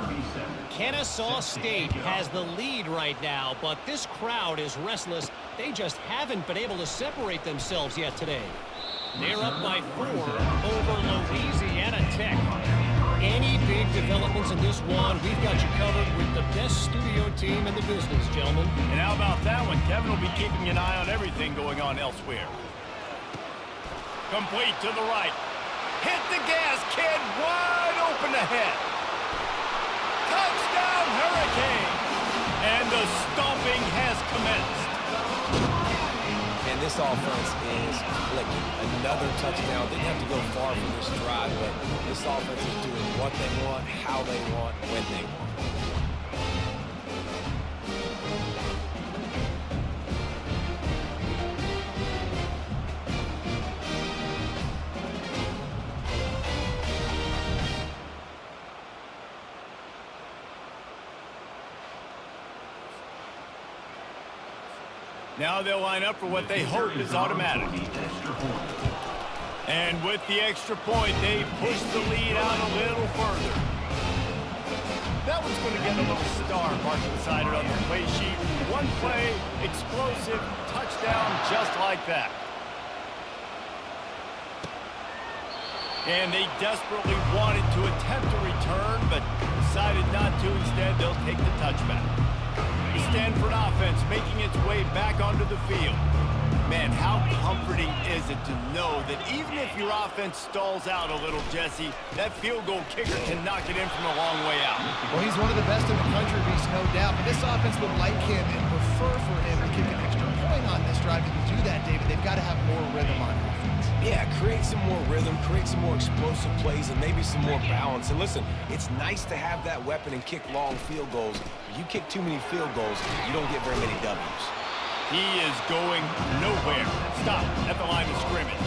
Kennesaw State has the lead right now, but this crowd is restless. They just haven't been able to separate themselves yet today. They're up by 4 over Louisiana Tech. Any big developments in this one, we've got you covered with the best studio team in the business, gentlemen. And how about that one? Kevin will be keeping an eye on everything going on elsewhere. Complete to the right. Hit the gas, kid. Wide open ahead. Touchdown, Hurricane. And the stomping has commenced. And this offense is clicking. Another touchdown. Didn't have to go far for this drive, but this offense is doing what they want, how they want, when they want. Now they'll line up for what they hope is automatic. And with the extra point, they push the lead out a little further. That one's going to get a little star marked beside it on the play sheet. One play, explosive, touchdown, just like that. And they desperately wanted to attempt a return, but decided not to. Instead, they'll take the touchback. The Stanford offense making its way back onto the field. Man, how comforting is it to know that even if your offense stalls out a little, Jesse, that field goal kicker can knock it in from a long way out. Well, he's one of the best in the country, Reese, no doubt. But this offense would like him and prefer for him to kick an extra point on this drive. And to do that, David, they've got to have more rhythm on offense. Yeah, create some more rhythm, create some more explosive plays, and maybe some more balance. And listen, it's nice to have that weapon and kick long field goals. If you kick too many field goals, you don't get very many W's. He is going nowhere. Stop at the line of scrimmage.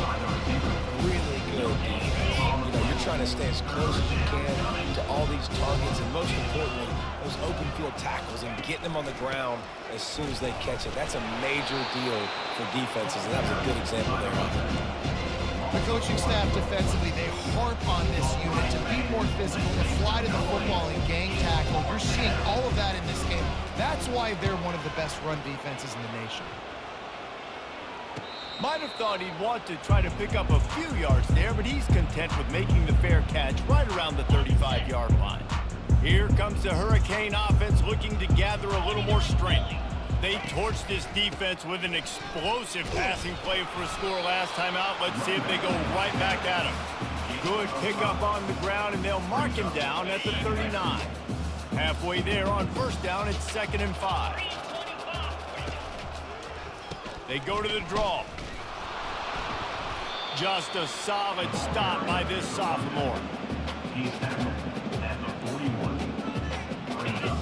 Really good defense. You know, you're trying to stay as close as you can to all these targets, and most importantly, those open field tackles and getting them on the ground as soon as they catch it. That's a major deal for defenses, and that was a good example there. The coaching staff defensively, they harp on this unit to be more physical, to fly to the football and gang tackle. You're seeing all of that in this game. That's why they're one of the best run defenses in the nation. Might have thought he'd want to try to pick up a few yards there, but he's content with making the fair catch right around the 35-yard line. Here comes the Hurricane offense looking to gather a little more strength. They torched this defense with an explosive passing play for a score last time out. Let's see if they go right back at him. Good pickup on the ground, and they'll mark him down at the 39. Halfway there on first down, it's 2nd and 5. They go to the draw. Just a solid stop by this sophomore.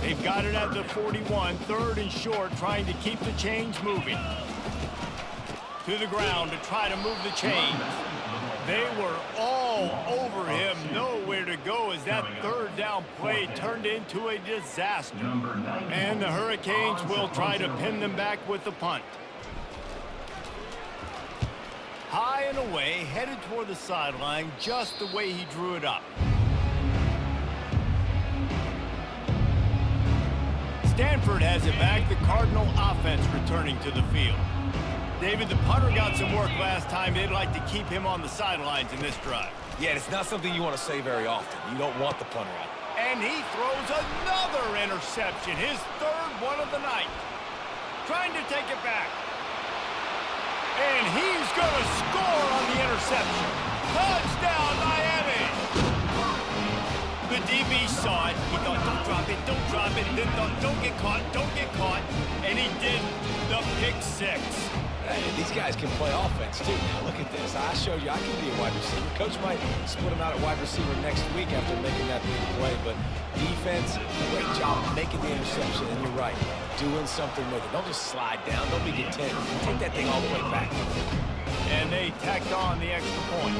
They've got it at the 41, 3rd and short, trying to keep the chains moving. To the ground to try to move the chains. They were all over him, nowhere to go as that 3rd down play turned into a disaster. And the Hurricanes will try to pin them back with the punt. High and away, headed toward the sideline, just the way he drew it up. Stanford has it back, the Cardinal offense returning to the field. David, the punter got some work last time. They'd like to keep him on the sidelines in this drive. Yeah, it's not something you want to say very often. You don't want the punter out. And he throws another interception, his 3rd one of the night. Trying to take it back. And he's going to score on the interception. Touchdown, Miami! The DB saw it. He thought, don't drop it, don't drop it. Then thought, don't get caught, don't get caught. And he did the pick 6. Hey, these guys can play offense, too. Now, look at this. I showed you I can be a wide receiver. Coach might split him out at wide receiver next week after making that big play. But defense, great job making the interception. And you're right, doing something with it. Don't just slide down. Don't be content. Take that thing all the way back. And they tacked on the extra point.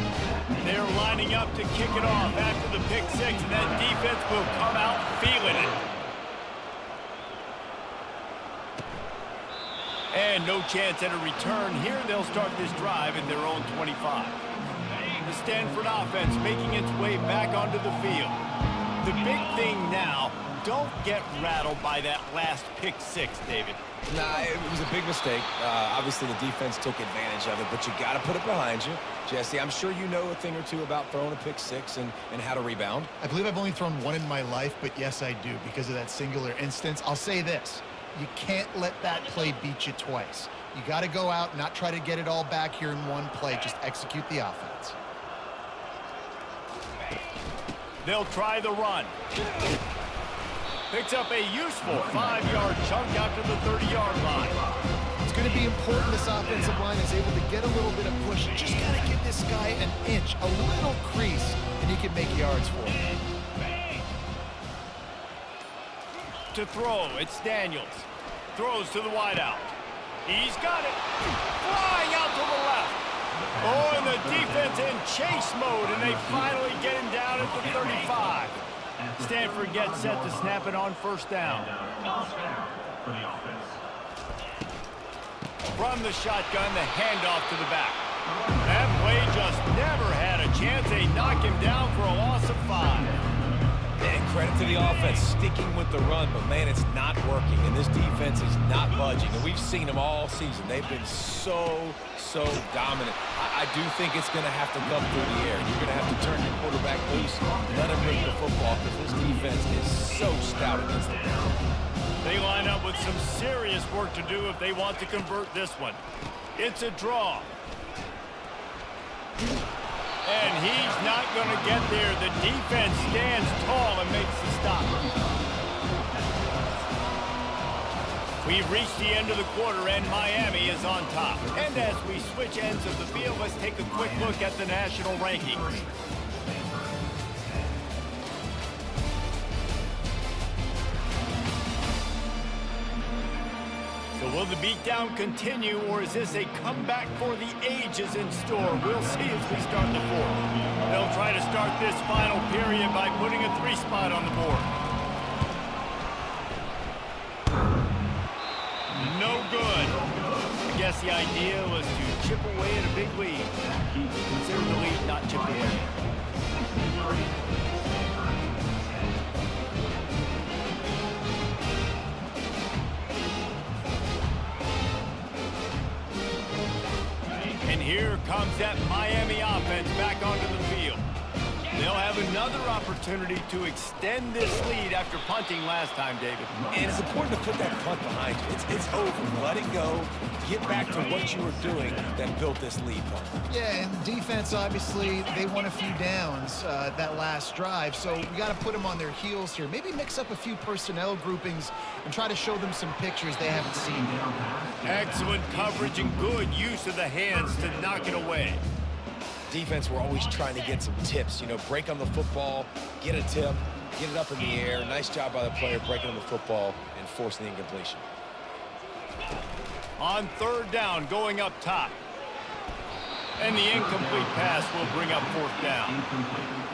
They're lining up to kick it off after the pick 6, and that defense will come out feeling it. And no chance at a return. Here they'll start this drive at their own 25. The Stanford offense making its way back onto the field. The big thing now, don't get rattled by that last pick 6, David. Nah, it was a big mistake. Obviously, the defense took advantage of it, but you got to put it behind you. Jesse, I'm sure you know a thing or two about throwing a pick 6 and how to rebound. I believe I've only thrown one in my life, but yes, I do because of that singular instance. I'll say this. You can't let that play beat you twice. You got to go out and not try to get it all back here in one play. Just execute the offense. They'll try the run. Picks up a useful 5-yard chunk out to the 30-yard line. It's going to be important this offensive line is able to get a little bit of push. Just got to give this guy an inch, a little crease, and he can make yards for it. To throw, it's Daniels. Throws to the wideout. He's got it. Flying out to the left. Oh, and the defense in chase mode, and they finally get him down at the 35. Stanford gets set to snap it on first down. From the shotgun, the handoff to the back. That play just never had a chance. They knock him down for a loss of 5. And Credit to the offense sticking with the run, but, man, it's not working, and this defense is not budging. And we've seen them all season. They've been so dominant. I do think it's going to have to come through the air. You're going to have to turn your quarterback loose, let him rip the football, because this defense is so stout against them. They line up with some serious work to do if they want to convert this one. It's a draw. And he's not going to get there. The defense stands tall and makes the stop. We've reached the end of the quarter, and Miami is on top. And as we switch ends of the field, let's take a quick look at the national rankings. So will the beatdown continue, or is this a comeback for the ages in store? We'll see as we start the fourth. They'll try to start this final period by putting a 3-spot on the board. No good. I guess the idea was to chip away at a big lead. Consider the lead, not chip away. And here comes that Miami offense back onto the field. They'll have another opportunity to extend this lead after punting last time, David. And it's important to put that punt behind you. It's over. Let it go. Get back to what you were doing that built this lead punt. Yeah, and the defense, obviously, they won a few downs that last drive, so we got to put them on their heels here. Maybe mix up a few personnel groupings and try to show them some pictures they haven't seen yet. Excellent coverage and good use of the hands to knock it away. Defense, we're always trying to get some tips. You know, break on the football, get a tip, get it up in the air. Nice job by the player breaking on the football and forcing the incompletion. On third down, going up top. And the incomplete pass will bring up fourth down.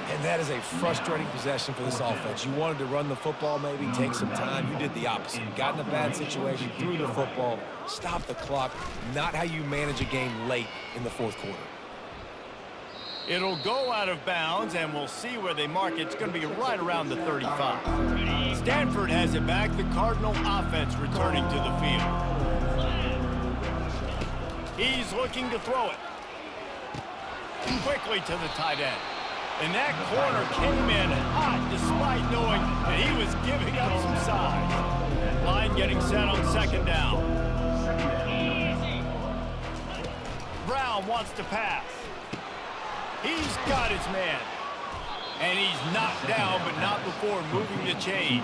And that is a frustrating possession for this offense. You wanted to run the football, maybe take some time. You did the opposite. You got in a bad situation, threw the football, stopped the clock. Not how you manage a game late in the fourth quarter. It'll go out of bounds, and we'll see where they mark it. It's going to be right around the 35. Stanford has it back. The Cardinal offense returning to the field. He's looking to throw it. Quickly to the tight end. And that corner came in hot despite knowing that he was giving up some size. Line getting set on second down. Brown wants to pass. He's got his man. And he's knocked down, but not before moving the chains.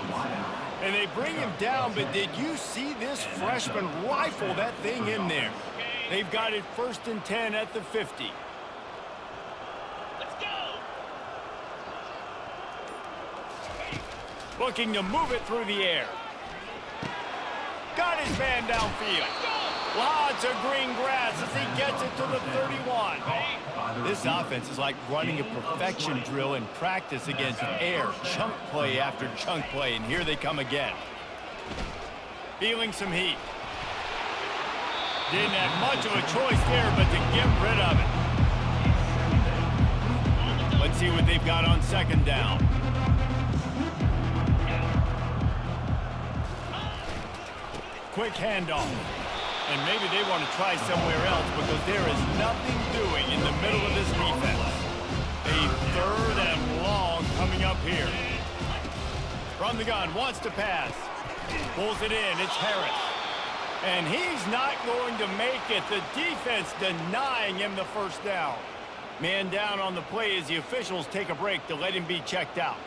And they bring him down, but did you see this freshman rifle that thing in there? They've got it 1st and 10 at the 50. Let's go. Looking to move it through the air. Got his man downfield. Lots of green grass as he gets it to the 31. This offense is like running a perfection drill in practice against air. Chunk play after chunk play, and here they come again. Feeling some heat. Didn't have much of a choice there, but to get rid of it. Let's see what they've got on second down. Quick handoff. And maybe they want to try somewhere else because there is nothing doing in the middle of this defense. A 3rd and long coming up here. From the gun, wants to pass. Pulls it in, it's Harris. And he's not going to make it. The defense denying him the first down. Man down on the play as the officials take a break to let him be checked out.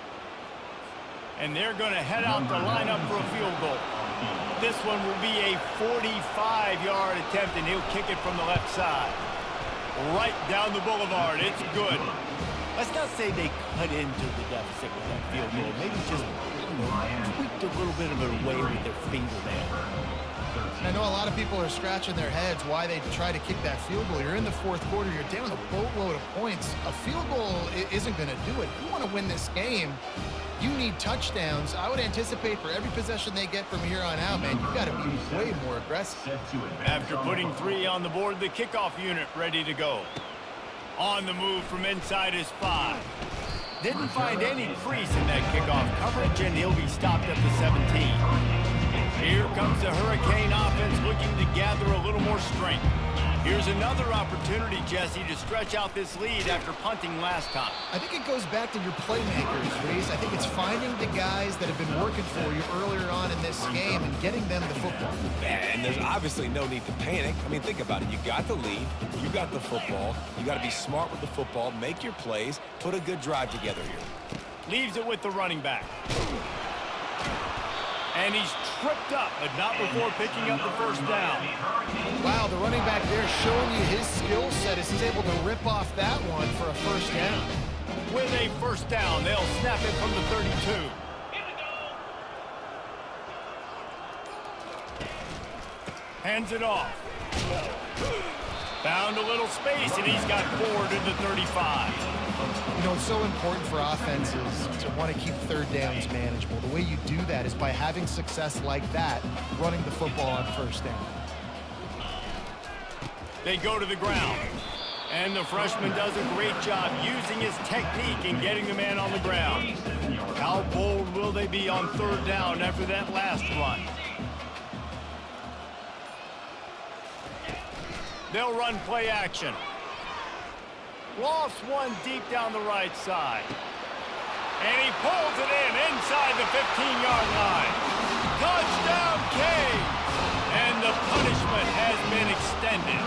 And they're going to head out to line up for a field goal. This one will be a 45-yard attempt, and he'll kick it from the left side. Right down the boulevard. It's good. Let's not say they cut into the deficit with that field goal. Maybe just tweaked a little bit of it away with their fingernail. I know a lot of people are scratching their heads why they try to kick that field goal. You're in the fourth quarter. You're down a boatload of points. A field goal isn't going to do it. If you want to win this game, you need touchdowns. I would anticipate for every possession they get from here on out, man, you've got to be way more aggressive. After putting 3 on the board, the kickoff unit ready to go. On the move from inside his 5. Didn't find any crease in that kickoff coverage, and he'll be stopped at the 17. Here comes the Hurricane offense looking to gather a little more strength. Here's another opportunity, Jesse, to stretch out this lead after punting last time. I think it goes back to your playmakers, Reese. I think it's finding the guys that have been working for you earlier on in this game and getting them the football. And there's obviously no need to panic. I mean, think about it. You got the lead. You got the football. You got to be smart with the football, make your plays, put a good drive together here. Leaves it with the running back. And he's tripped up, but not before picking up the first down. Wow, the running back there showing you his skill set as he's able to rip off that one for a first down. With a first down, they'll snap it from the 32. Hands it off. Found a little space, and he's got forward to the 35. You know, it's so important for offenses to want to keep third downs manageable. The way you do that is by having success like that, running the football on first down. They go to the ground. And the freshman does a great job using his technique and getting the man on the ground. How bold will they be on third down after that last run? They'll run play action. Lost one deep down the right side. And he pulls it in inside the 15-yard line. Touchdown, Canes! And the punishment has been extended.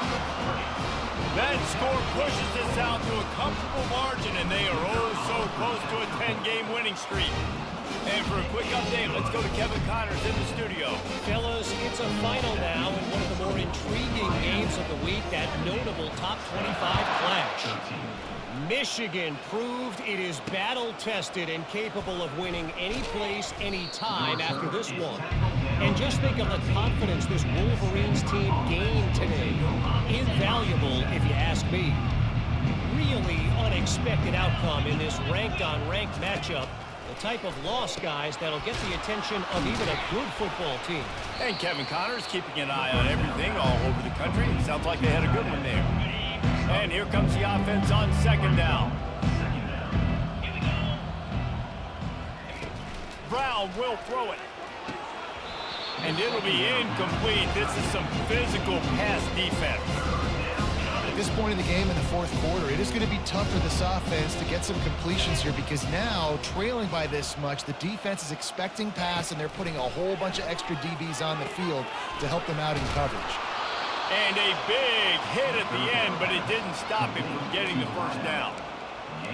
That score pushes us out to a comfortable margin, and they are oh so close to a 10-game winning streak. And for a quick update, let's go to Kevin Connors in the studio. Fellas, it's a final now in one of the more intriguing games of the week, that notable top 25 clash. Michigan proved it is battle-tested and capable of winning any place, any time after this one. And just think of the confidence this Wolverines team gained today. Invaluable, if you ask me. Really unexpected outcome in this ranked-on-ranked matchup. The type of loss, guys, that'll get the attention of even a good football team. And Kevin Connors keeping an eye on everything all over the country. Sounds like they had a good one there. And here comes the offense on second down. Brown will throw it. And it'll be incomplete. This is some physical pass defense. At this point in the game in the fourth quarter, it is going to be tough for this offense to get some completions here because now, trailing by this much, the defense is expecting pass, and they're putting a whole bunch of extra DBs on the field to help them out in coverage. And a big hit at the end, but it didn't stop him from getting the first down.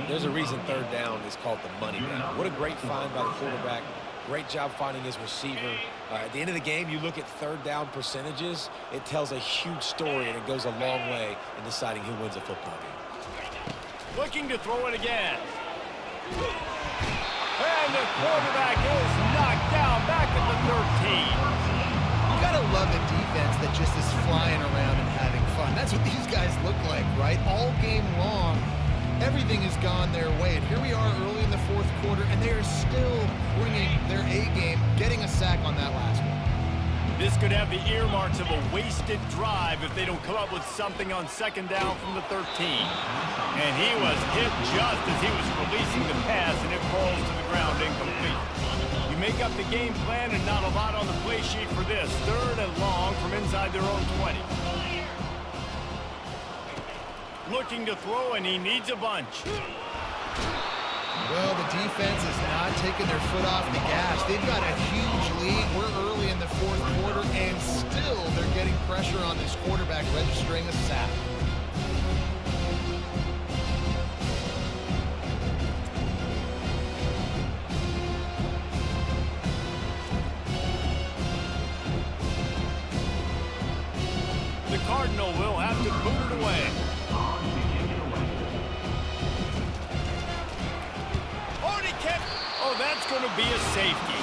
There's a reason third down is called the money down. What a great find by the quarterback. Great job finding his receiver. At the end of the game, you look at third down percentages. It tells a huge story, and it goes a long way in deciding who wins a football game. Looking to throw it again. And the quarterback is knocked down back at the 13. You gotta love a defense that just is flying around and having fun. That's what these guys look like, right? All game long, everything has gone their way. And here we are early in the fourth quarter, and they are still bringing their A game, getting a sack on that last one. This could have the earmarks of a wasted drive if they don't come up with something on second down from the 13. And he was hit just as he was releasing the pass, and it falls to the ground incomplete. You make up the game plan, and not a lot on the play sheet for this. Third and long from inside their own 20. Looking to throw, and he needs a bunch. Well, the defense is not taking their foot off the gas. They've got a huge lead. We're early in the fourth quarter, and still they're getting pressure on this quarterback, registering a sack. The Cardinal will have to boot it away. Oh, that's going to be a safety.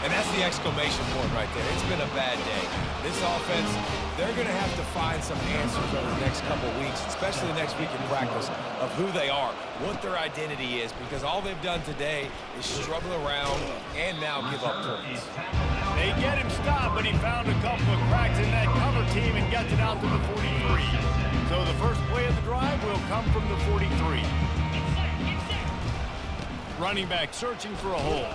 And that's the exclamation point right there. It's been a bad day. This offense, they're going to have to find some answers over the next couple of weeks, especially the next week in practice, of who they are, what their identity is, because all they've done today is struggle around and now give up points. They get him stopped, but he found a couple of cracks in that cover team and gets it out to the 43. So the first play of the drive will come from the 43. Running back searching for a hole.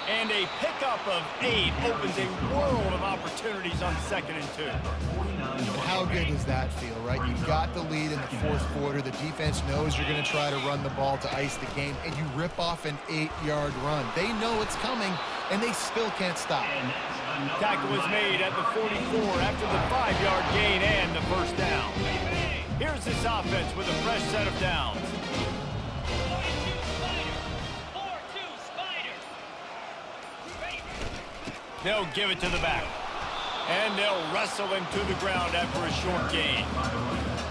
And a pickup of 8 opens a world of opportunities on 2nd and 2. How good does that feel, right? You got the lead in the 4th quarter. The defense knows you're going to try to run the ball to ice the game, and you rip off an 8-yard run. They know it's coming, and they still can't stop. Tackle was made at the 44 after the 5-yard gain and the first down. Here's this offense with a fresh set of downs. They'll give it to the back. And they'll wrestle him to the ground after a short gain.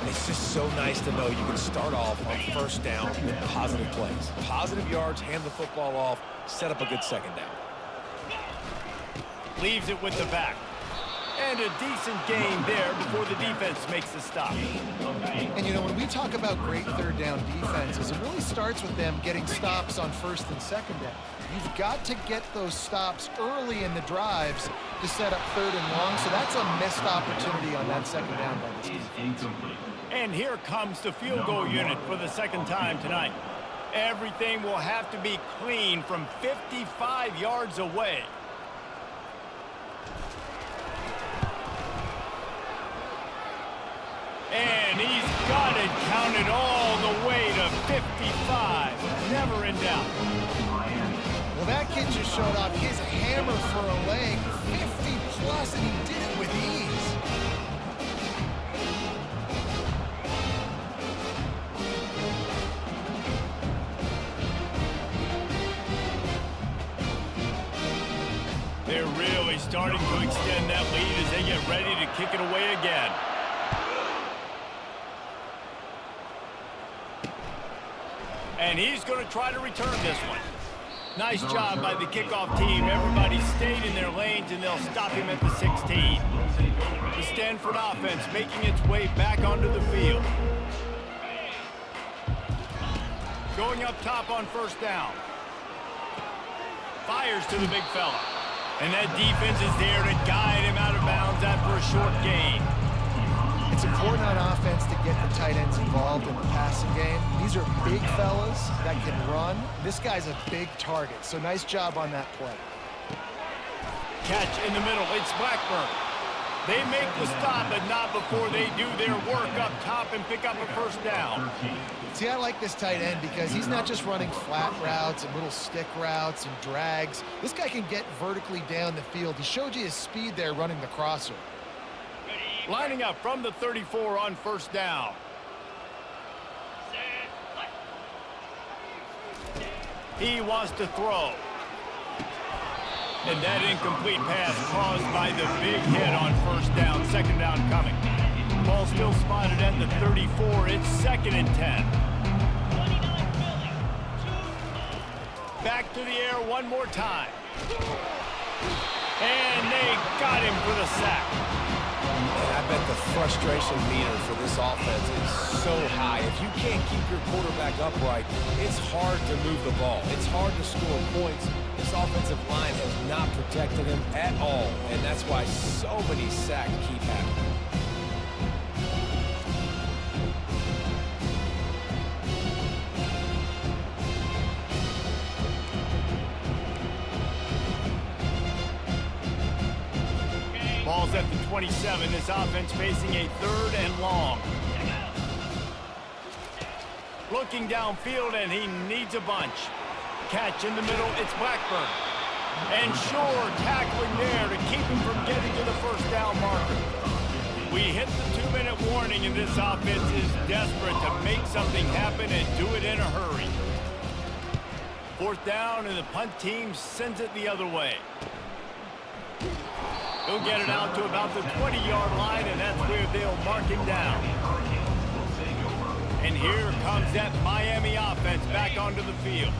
It's just so nice to know you can start off on 1st down with positive plays. Positive yards, hand the football off, set up a good 2nd down. Leaves it with the back. And a decent gain there before the defense makes the stop. And, you know, when we talk about great 3rd down defenses, it really starts with them getting stops on 1st and 2nd down. You've got to get those stops early in the drives to set up 3rd and long, so that's a missed opportunity on that 2nd down by this defense. And here comes the field goal unit for the 2nd time tonight. Everything will have to be clean from 55 yards away. And he's got it counted all the way to 55. Never in doubt. Well, that kid just showed off his hammer for a leg, 50-plus, and he did it with ease. They're really starting to extend that lead as they get ready to kick it away again. And he's going to try to return this one. Nice job by the kickoff team. Everybody stayed in their lanes, and they'll stop him at the 16. The Stanford offense making its way back onto the field. Going up top on 1st down. Fires to the big fella. And that defense is there to guide him out of bounds after a short gain. It's important on offense to get the tight ends involved in the passing game. These are big fellas that can run. This guy's a big target, so nice job on that play. Catch in the middle. It's Blackburn. They make the stop, but not before they do their work up top and pick up a 1st down. See, I like this tight end because he's not just running flat routes and little stick routes and drags. This guy can get vertically down the field. He showed you his speed there running the crosser. Lining up from the 34 on 1st down. He wants to throw. And that incomplete pass caused by the big hit on 1st down. 2nd down coming. Ball still spotted at the 34. It's 2nd and 10. Back to the air one more time. And they got him for the sack. And I bet the frustration meter for this offense is so high. If you can't keep your quarterback upright, it's hard to move the ball. It's hard to score points. This offensive line has not protected him at all, and that's why so many sacks keep happening. Ball's at the 27. This offense facing a 3rd and long. Looking downfield, and he needs a bunch. Catch in the middle. It's Blackburn. And Shore tackling there to keep him from getting to the 1st down marker. We hit the 2-minute warning, and this offense is desperate to make something happen and do it in a hurry. 4th down, and the punt team sends it the other way. He'll get it out to about the 20-yard line, and that's where they'll mark him down. And here comes that Miami offense back onto the field.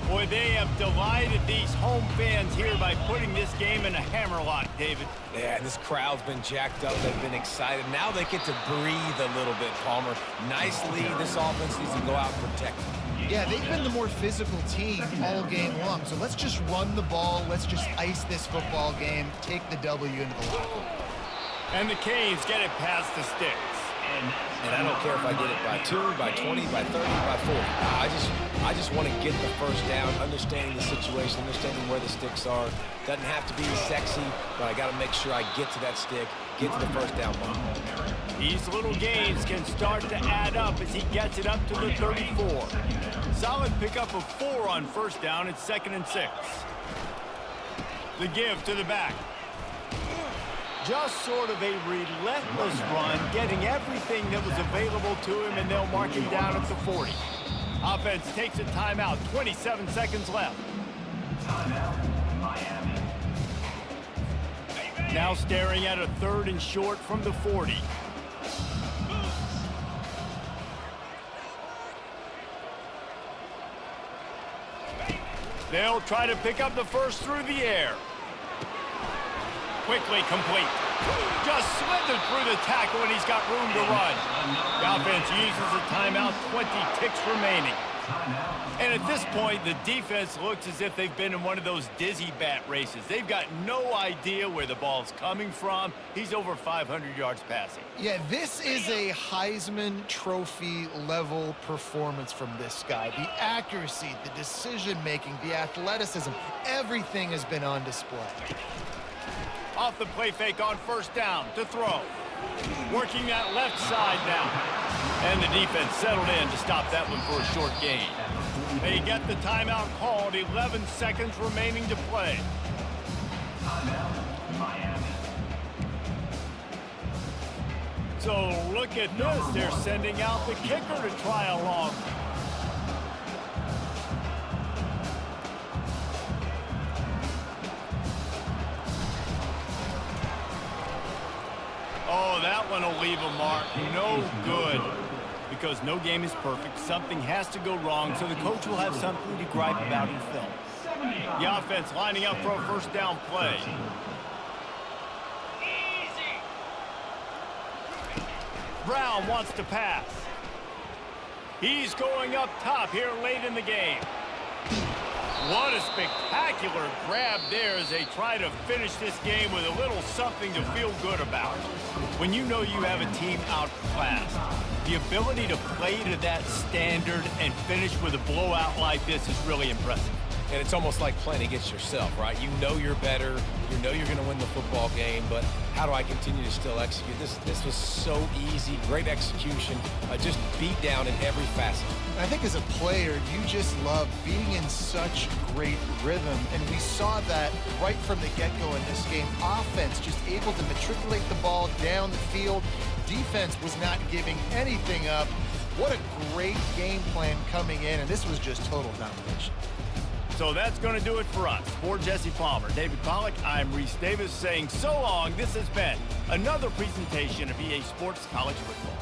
Boy, they have divided these home fans here by putting this game in a hammerlock, David. Yeah, this crowd's been jacked up. They've been excited. Now they get to breathe a little bit, Palmer. Nice lead. This offense needs to go out and protect it. Yeah, they've been the more physical team all game long. So let's just run the ball. Let's just ice this football game. Take the W into the locker room. And the Canes get it past the sticks. And I don't care if I get it by 2, by 20, by 30, by 40. I just want to get the first down, understanding the situation, understanding where the sticks are. Doesn't have to be sexy, but I got to make sure I get to that stick, get to the first down mark. These little gains can start to add up as he gets it up to the 34. Solid pickup of 4 on first down. It's 2nd and 6. The give to the back. Just sort of a relentless run, getting everything that was available to him, and they'll mark him down at the 40. Offense takes a timeout, 27 seconds left. Miami. Now staring at a 3rd and short from the 40. They'll try to pick up the first through the air. Quickly complete. Just slithered through the tackle, and he's got room to run. The offense uses a timeout, 20 ticks remaining. And at this point, the defense looks as if they've been in one of those dizzy bat races. They've got no idea where the ball's coming from. He's over 500 yards passing. Yeah, this is a Heisman Trophy level performance from this guy. The accuracy, the decision-making, the athleticism, everything has been on display. Off the play fake on first down to throw. Working that left side now. And the defense settled in to stop that one for a short gain. They get the timeout called, 11 seconds remaining to play. So look at this, they're sending out the kicker to try along. Oh, that one will leave a mark. No good. Because no game is perfect. Something has to go wrong, so the coach will have something to gripe about in film. The offense lining up for a first down play. Brown wants to pass. He's going up top here late in the game. What a spectacular grab there as they try to finish this game with a little something to feel good about. When you know you have a team outclassed, the ability to play to that standard and finish with a blowout like this is really impressive. And it's almost like playing against yourself, right? You know you're better. You know you're going to win the football game, but how do I continue to still execute? This was so easy, great execution, just beat down in every facet. I think as a player, you just love being in such great rhythm, and we saw that right from the get-go in this game. Offense just able to matriculate the ball down the field. Defense was not giving anything up. What a great game plan coming in, and this was just total domination. So that's going to do it for us. For Jesse Palmer, David Pollack, I'm Reese Davis saying so long. This has been another presentation of EA Sports College Football.